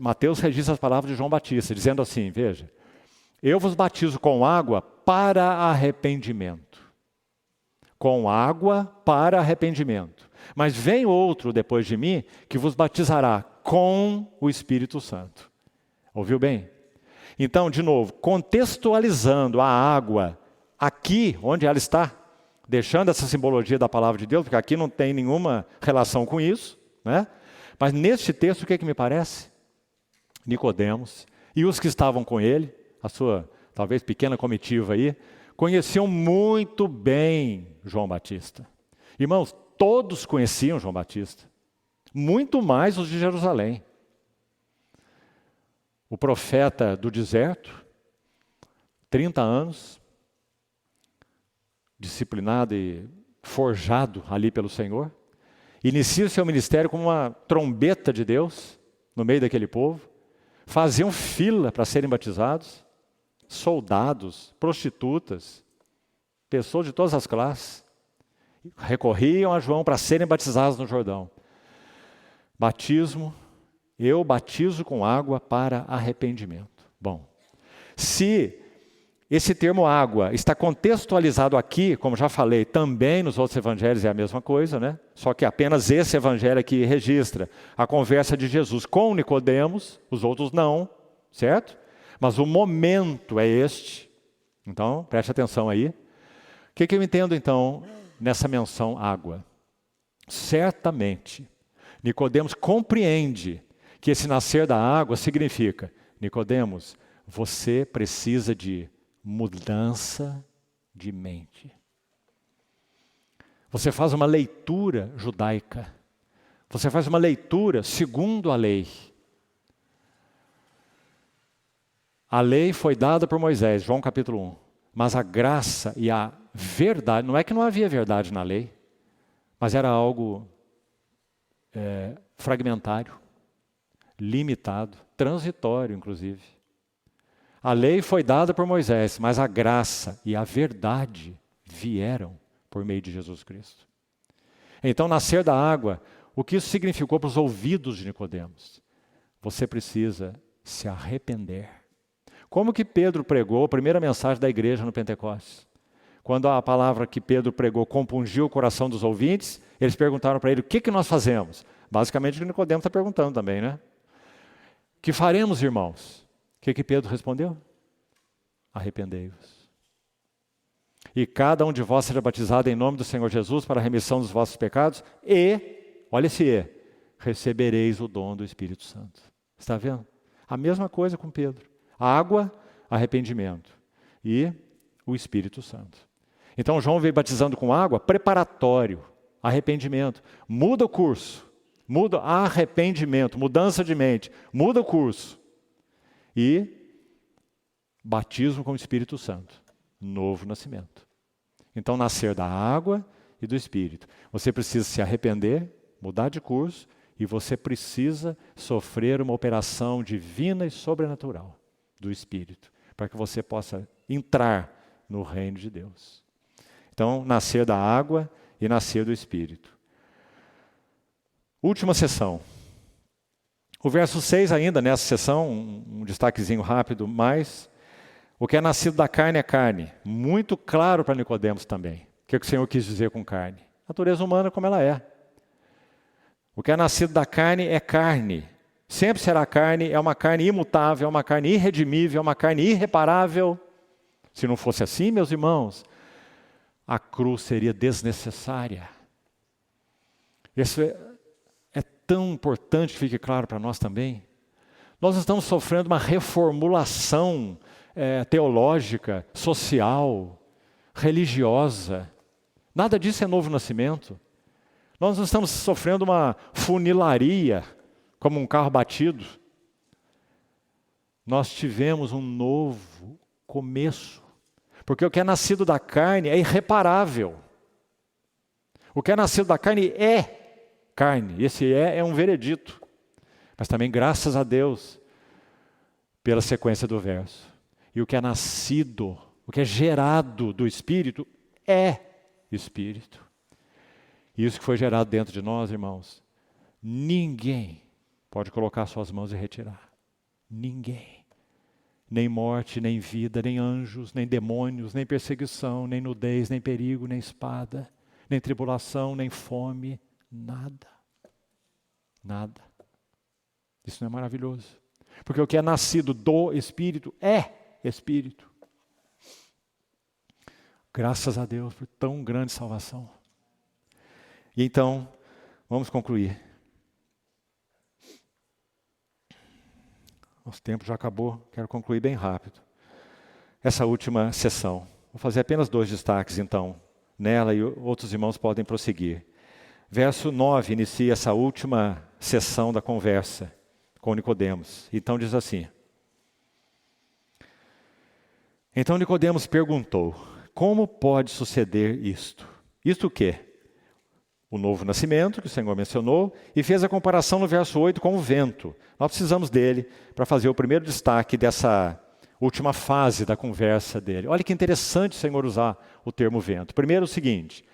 Mateus registra as palavras de João Batista, dizendo assim, veja, eu vos batizo com água para arrependimento. Com água para arrependimento. Mas vem outro depois de mim, que vos batizará com o Espírito Santo. Ouviu bem? Então, de novo, contextualizando a água aqui, onde ela está, deixando essa simbologia da palavra de Deus, porque aqui não tem nenhuma relação com isso, né? Mas neste texto, o que é que me parece? Nicodemos e os que estavam com ele, a sua, talvez, pequena comitiva aí, conheciam muito bem João Batista. Irmãos, todos conheciam João Batista, muito mais os de Jerusalém. O profeta do deserto, 30 anos, disciplinado e forjado ali pelo Senhor, inicia o seu ministério como uma trombeta de Deus no meio daquele povo, faziam fila para serem batizados, soldados, prostitutas, pessoas de todas as classes, recorriam a João para serem batizados no Jordão. Batismo, eu batizo com água para arrependimento. Bom, se esse termo água está contextualizado aqui, como já falei, também nos outros evangelhos é a mesma coisa, né? Só que apenas esse evangelho aqui registra a conversa de Jesus com Nicodemos, os outros não, certo? Mas o momento é este. Então, preste atenção aí. O que eu entendo, então, nessa menção água? Certamente, Nicodemos compreende que esse nascer da água significa: Nicodemos, você precisa de mudança de mente. Você faz uma leitura judaica. Você faz uma leitura segundo a lei. A lei foi dada por Moisés, João capítulo 1. Mas a graça e a verdade, não é que não havia verdade na lei, mas era algo fragmentário, limitado, transitório, inclusive. A lei foi dada por Moisés, mas a graça e a verdade vieram por meio de Jesus Cristo. Então, nascer da água, o que isso significou para os ouvidos de Nicodemos? Você precisa se arrepender. Como que Pedro pregou a primeira mensagem da igreja no Pentecostes? Quando a palavra que Pedro pregou compungiu o coração dos ouvintes, eles perguntaram para ele: o que nós fazemos? Basicamente o que Nicodemos está perguntando também, né? Que faremos, irmãos? O que Pedro respondeu? Arrependei-vos. E cada um de vós seja batizado em nome do Senhor Jesus para a remissão dos vossos pecados e, olha esse e, recebereis o dom do Espírito Santo. Está vendo? A mesma coisa com Pedro. Água, arrependimento. E o Espírito Santo. Então João veio batizando com água, preparatório, arrependimento. Muda o curso. Muda arrependimento, mudança de mente. Muda o curso. E batismo com o Espírito Santo. Novo nascimento. Então, nascer da água e do Espírito. Você precisa se arrepender, mudar de curso, e você precisa sofrer uma operação divina e sobrenatural do Espírito, para que você possa entrar no reino de Deus. Então, nascer da água e nascer do Espírito. Última sessão. O verso 6 ainda, nessa sessão, um destaquezinho rápido, mais... O que é nascido da carne é carne. Muito claro para Nicodemos também. O que o Senhor quis dizer com carne? Natureza humana como ela é. O que é nascido da carne é carne. Sempre será carne, é uma carne imutável, é uma carne irredimível, é uma carne irreparável. Se não fosse assim, meus irmãos, a cruz seria desnecessária. Isso é tão importante que fique claro para nós também. Nós estamos sofrendo uma reformulação teológica, social, religiosa. Nada disso é novo nascimento. Nós não estamos sofrendo uma funilaria, como um carro batido. Nós tivemos um novo começo. Porque o que é nascido da carne é irreparável. O que é nascido da carne é carne. Esse é um veredito. Mas também, graças a Deus, pela sequência do verso. E o que é nascido, o que é gerado do Espírito, é Espírito. Isso que foi gerado dentro de nós, irmãos, ninguém pode colocar suas mãos e retirar. Ninguém. Nem morte, nem vida, nem anjos, nem demônios, nem perseguição, nem nudez, nem perigo, nem espada, nem tribulação, nem fome, nada. Nada. Isso não é maravilhoso? Porque o que é nascido do Espírito é Espírito. Graças a Deus por tão grande salvação. E então, vamos concluir. Nosso tempo já acabou, quero concluir bem rápido. Essa última sessão. Vou fazer apenas 2 destaques, então, nela, e outros irmãos podem prosseguir. Verso 9 inicia essa última sessão da conversa com Nicodemos. Então diz assim: Então Nicodemos perguntou: como pode suceder isto? Isto o quê? O novo nascimento, que o Senhor mencionou, e fez a comparação no verso 8 com o vento. Nós precisamos dele para fazer o primeiro destaque dessa última fase da conversa dele. Olha que interessante o Senhor usar o termo vento. Primeiro o seguinte: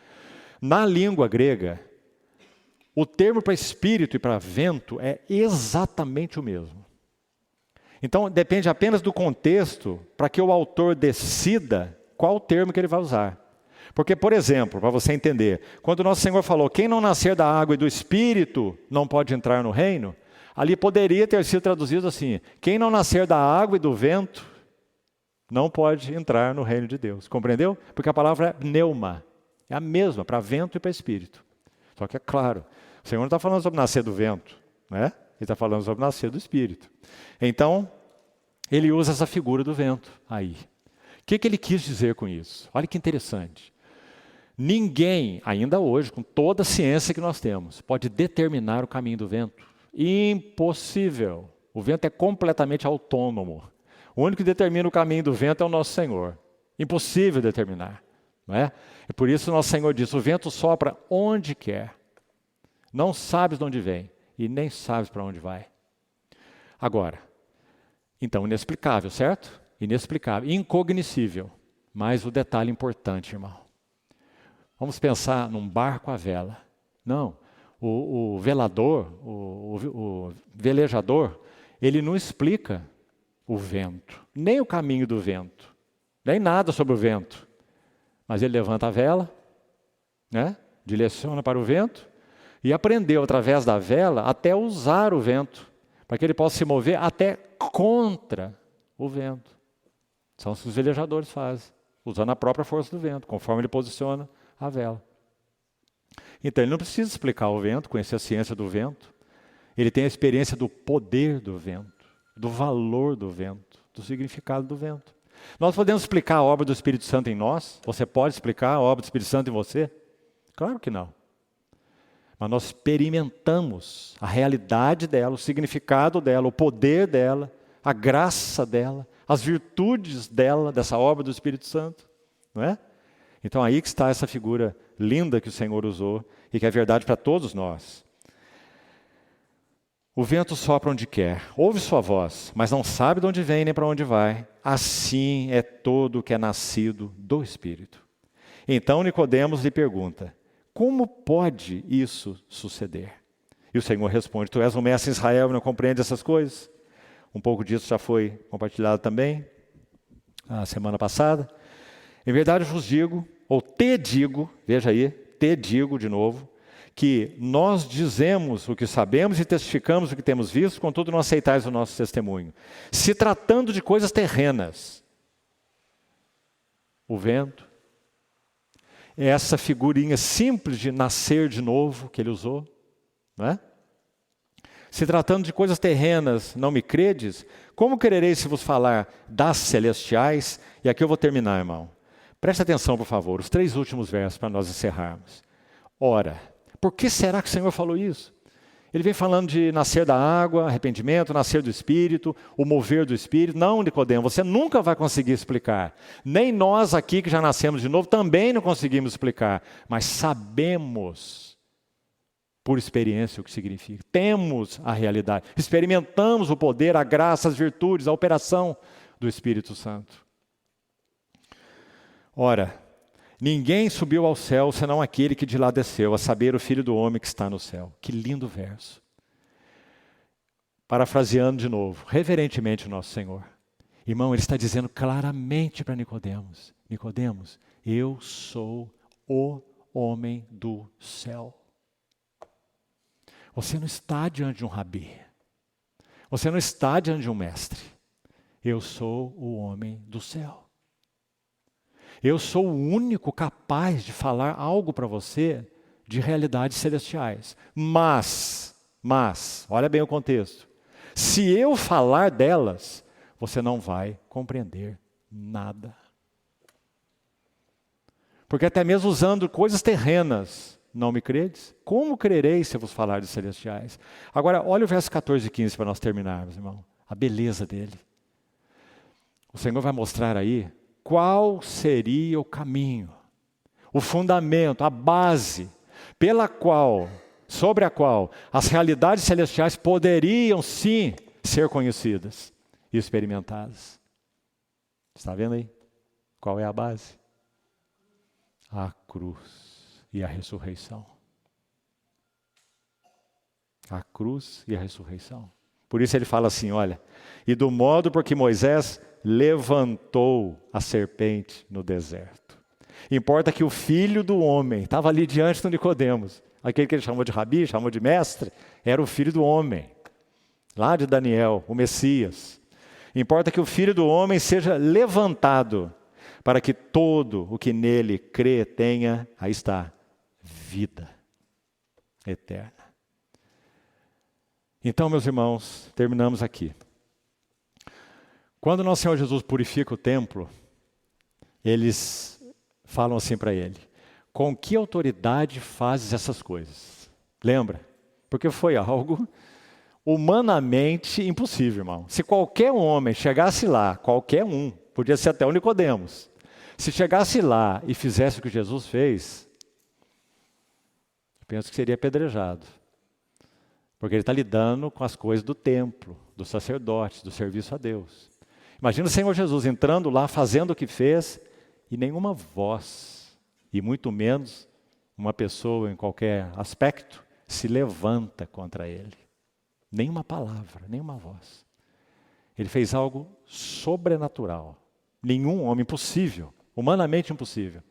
na língua grega, o termo para espírito e para vento é exatamente o mesmo. Então, depende apenas do contexto para que o autor decida qual o termo que ele vai usar. Porque, por exemplo, para você entender, quando o nosso Senhor falou: quem não nascer da água e do Espírito não pode entrar no reino, ali poderia ter sido traduzido assim: quem não nascer da água e do vento não pode entrar no reino de Deus. Compreendeu? Porque a palavra é pneuma, é a mesma para vento e para espírito. Só que é claro, O Senhor não está falando sobre nascer do vento, né? Ele está falando sobre nascer do Espírito. Então, ele usa essa figura do vento aí. O que ele quis dizer com isso? Olha que interessante. Ninguém, ainda hoje, com toda a ciência que nós temos, pode determinar o caminho do vento. Impossível. O vento é completamente autônomo. O único que determina o caminho do vento é o nosso Senhor. Impossível determinar. Não é? E por isso o nosso Senhor diz, o vento sopra onde quer. Não sabes de onde vem e nem sabes para onde vai. Agora, então inexplicável, certo? Inexplicável, incognoscível. Mas o detalhe importante, irmão. Vamos pensar num barco à vela. Não, o velador, o velejador, ele não explica o vento, nem o caminho do vento, nem nada sobre o vento. Mas ele levanta a vela, né? Direciona para o vento e aprendeu através da vela até usar o vento, para que ele possa se mover até contra o vento. São os que os velejadores fazem, usando a própria força do vento, conforme ele posiciona a vela. Então ele não precisa explicar o vento, conhecer a ciência do vento. Ele tem a experiência do poder do vento, do valor do vento, do significado do vento. Nós podemos explicar a obra do Espírito Santo em nós? Você pode explicar a obra do Espírito Santo em você? Claro que não. Mas nós experimentamos a realidade dela, o significado dela, o poder dela, a graça dela, as virtudes dela, dessa obra do Espírito Santo, não é? Então aí que está essa figura linda que o Senhor usou e que é verdade para todos nós. O vento sopra onde quer, ouve sua voz, mas não sabe de onde vem nem para onde vai. Assim é todo o que é nascido do Espírito. Então Nicodemos lhe pergunta, como pode isso suceder? E o Senhor responde, tu és um mestre em Israel e não compreende essas coisas? Um pouco disso já foi compartilhado também, a semana passada. Em verdade eu vos digo, ou te digo, veja aí, te digo de novo, que nós dizemos o que sabemos e testificamos o que temos visto, contudo não aceitais o nosso testemunho. Se tratando de coisas terrenas, o vento, essa figurinha simples de nascer de novo que ele usou, não é? Se tratando de coisas terrenas, não me credes? Como querereis se vos falar das celestiais? E aqui eu vou terminar, irmão. Preste atenção, por favor, os 3 últimos versos para nós encerrarmos. Ora, por que será que o Senhor falou isso? Ele vem falando de nascer da água, arrependimento, nascer do Espírito, o mover do Espírito. Não, Nicodemo, você nunca vai conseguir explicar. Nem nós aqui que já nascemos de novo também não conseguimos explicar. Mas sabemos, por experiência, o que significa. Temos a realidade. Experimentamos o poder, a graça, as virtudes, a operação do Espírito Santo. Ora, ninguém subiu ao céu senão aquele que de lá desceu, a saber, o Filho do Homem que está no céu. Que lindo verso. Parafraseando de novo, reverentemente o nosso Senhor. Irmão, ele está dizendo claramente para Nicodemos, Nicodemos, eu sou o homem do céu. Você não está diante de um rabi. Você não está diante de um mestre. Eu sou o homem do céu. Eu sou o único capaz de falar algo para você de realidades celestiais. Mas, olha bem o contexto. Se eu falar delas, você não vai compreender nada. Porque até mesmo usando coisas terrenas, não me credes? Como crereis se eu vos falar de celestiais? Agora, olha o verso 14 e 15 para nós terminarmos, irmão. A beleza dele. O Senhor vai mostrar aí qual seria o caminho, o fundamento, a base, sobre a qual as realidades celestiais poderiam sim ser conhecidas e experimentadas. Está vendo aí? Qual é a base? A cruz e a ressurreição. A cruz e a ressurreição. Por isso ele fala assim, olha, e do modo por que Moisés levantou a serpente no deserto. Importa que o Filho do Homem estava ali diante do Nicodemos, aquele que ele chamou de rabi, chamou de mestre, era o Filho do Homem, lá de Daniel, o Messias. Importa que o Filho do Homem seja levantado, para que todo o que nele crê tenha, aí está, vida eterna. Então, meus irmãos, terminamos aqui. Quando nosso Senhor Jesus purifica o templo, eles falam assim para ele: com que autoridade fazes essas coisas? Lembra? Porque foi algo humanamente impossível, irmão. Se qualquer homem chegasse lá, qualquer um, podia ser até o Nicodemos, se chegasse lá e fizesse o que Jesus fez, eu penso que seria apedrejado. Porque ele está lidando com as coisas do templo, dos sacerdotes, do serviço a Deus. Imagina o Senhor Jesus entrando lá, fazendo o que fez, e nenhuma voz, e muito menos uma pessoa em qualquer aspecto, se levanta contra ele. Nenhuma palavra, nenhuma voz. Ele fez algo sobrenatural. Nenhum homem, impossível, humanamente impossível.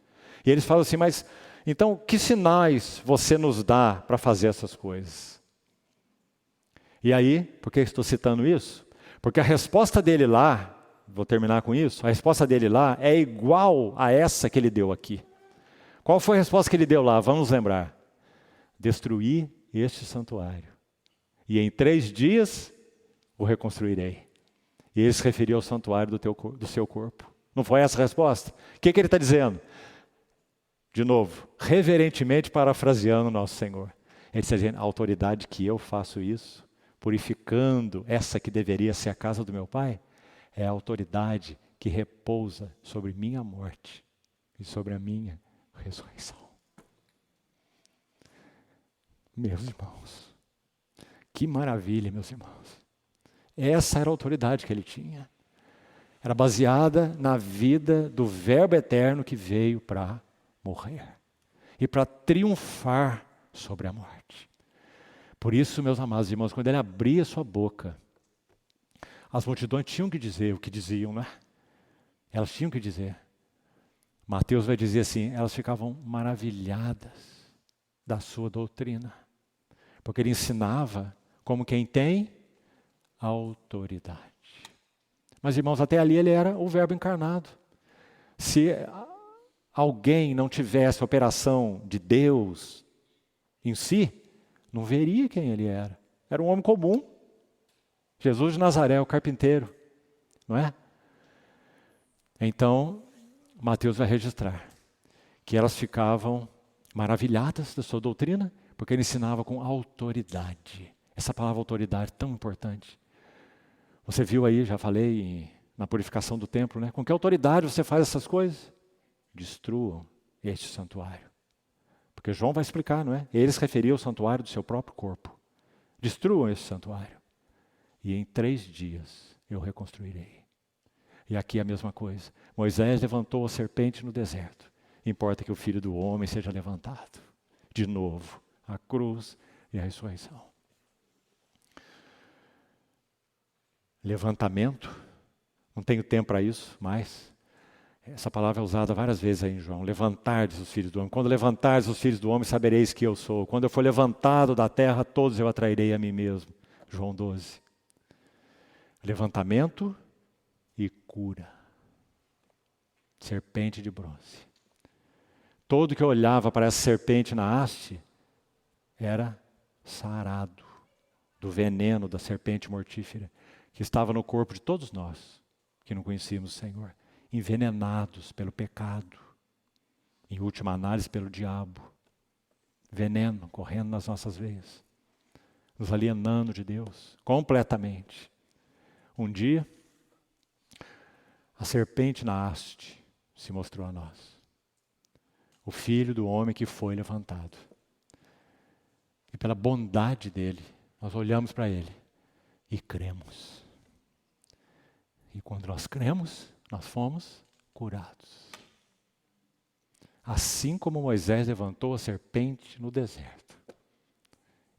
E eles falam assim: mas então que sinais você nos dá para fazer essas coisas? E aí, por que eu estou citando isso? Porque a resposta dele lá, vou terminar com isso, a resposta dele lá é igual a essa que ele deu aqui. Qual foi a resposta que ele deu lá? Vamos lembrar. Destruir este santuário, e em 3 dias o reconstruirei. E ele se referiu ao santuário do seu corpo. Não foi essa a resposta? O que ele está dizendo? De novo, reverentemente parafraseando o nosso Senhor. Ele está dizendo: a autoridade que eu faço isso, purificando essa que deveria ser a casa do meu Pai, é a autoridade que repousa sobre minha morte e sobre a minha ressurreição. Meus irmãos, que maravilha, meus irmãos. Essa era a autoridade que ele tinha. Era baseada na vida do Verbo eterno que veio para morrer e para triunfar sobre a morte. Por isso, meus amados irmãos, quando ele abria sua boca, as multidões tinham que dizer o que diziam, né? Elas tinham que dizer. Mateus vai dizer assim: elas ficavam maravilhadas da sua doutrina, porque ele ensinava como quem tem autoridade. Mas, irmãos, até ali ele era o Verbo encarnado. Se alguém não tivesse a operação de Deus em si, não veria quem ele era. Era um homem comum. Jesus de Nazaré, o carpinteiro, não é? Então, Mateus vai registrar que elas ficavam maravilhadas da sua doutrina, porque ele ensinava com autoridade. Essa palavra autoridade tão importante. Você viu aí, já falei na purificação do templo, né? Com que autoridade você faz essas coisas? Destruam este santuário. Porque João vai explicar, não é? Ele se referia ao santuário do seu próprio corpo. Destruam este santuário. E em 3 dias eu reconstruirei. E aqui é a mesma coisa. Moisés levantou a serpente no deserto. Importa que o Filho do Homem seja levantado. De novo, a cruz e a ressurreição. Levantamento. Não tenho tempo para isso, mas essa palavra é usada várias vezes aí em João. Levantardes os filhos do homem. Quando levantardes os filhos do homem, sabereis que eu sou. Quando eu for levantado da terra, todos eu atrairei a mim mesmo. João 12. Levantamento e cura. Serpente de bronze. Todo que olhava para essa serpente na haste era sarado do veneno da serpente mortífera que estava no corpo de todos nós que não conhecíamos o Senhor, envenenados pelo pecado, em última análise pelo diabo, veneno correndo nas nossas veias, nos alienando de Deus completamente. Um dia, a serpente na haste se mostrou a nós. O Filho do Homem que foi levantado. E pela bondade dele, nós olhamos para ele e cremos. E quando nós cremos, nós fomos curados. Assim como Moisés levantou a serpente no deserto.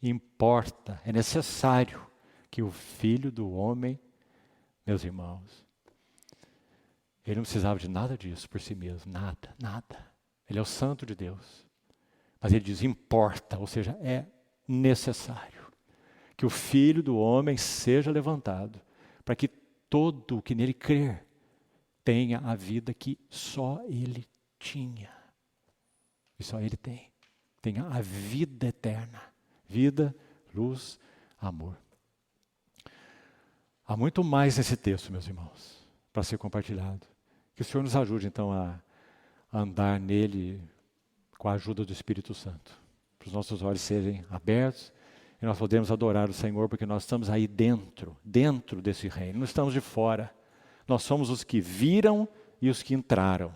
Importa, é necessário que o Filho do Homem, meus irmãos, ele não precisava de nada disso por si mesmo, nada, nada. Ele é o Santo de Deus. Mas ele diz, importa, ou seja, é necessário que o Filho do Homem seja levantado, para que todo o que nele crer tenha a vida que só ele tinha. E só ele tem. Tenha a vida eterna. Vida, luz, amor. Há muito mais nesse texto, meus irmãos, para ser compartilhado. Que o Senhor nos ajude, então, a andar nele com a ajuda do Espírito Santo. Para os nossos olhos serem abertos e nós podemos adorar o Senhor, porque nós estamos aí dentro desse reino, não estamos de fora. Nós somos os que viram e os que entraram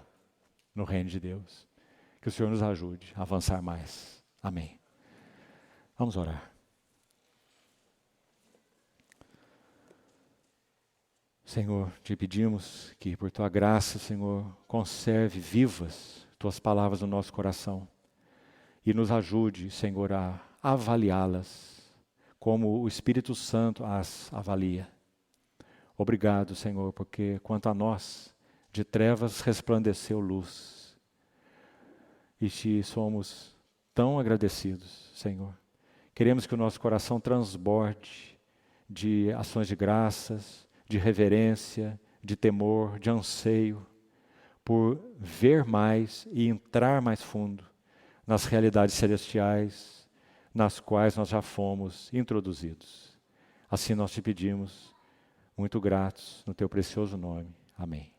no reino de Deus. Que o Senhor nos ajude a avançar mais. Amém. Vamos orar. Senhor, te pedimos que por Tua graça, Senhor, conserve vivas Tuas palavras no nosso coração e nos ajude, Senhor, a avaliá-las como o Espírito Santo as avalia. Obrigado, Senhor, porque quanto a nós, de trevas resplandeceu luz. E te somos tão agradecidos, Senhor. Queremos que o nosso coração transborde de ações de graças, de reverência, de temor, de anseio, por ver mais e entrar mais fundo nas realidades celestiais, nas quais nós já fomos introduzidos. Assim nós te pedimos, muito gratos, no teu precioso nome. Amém.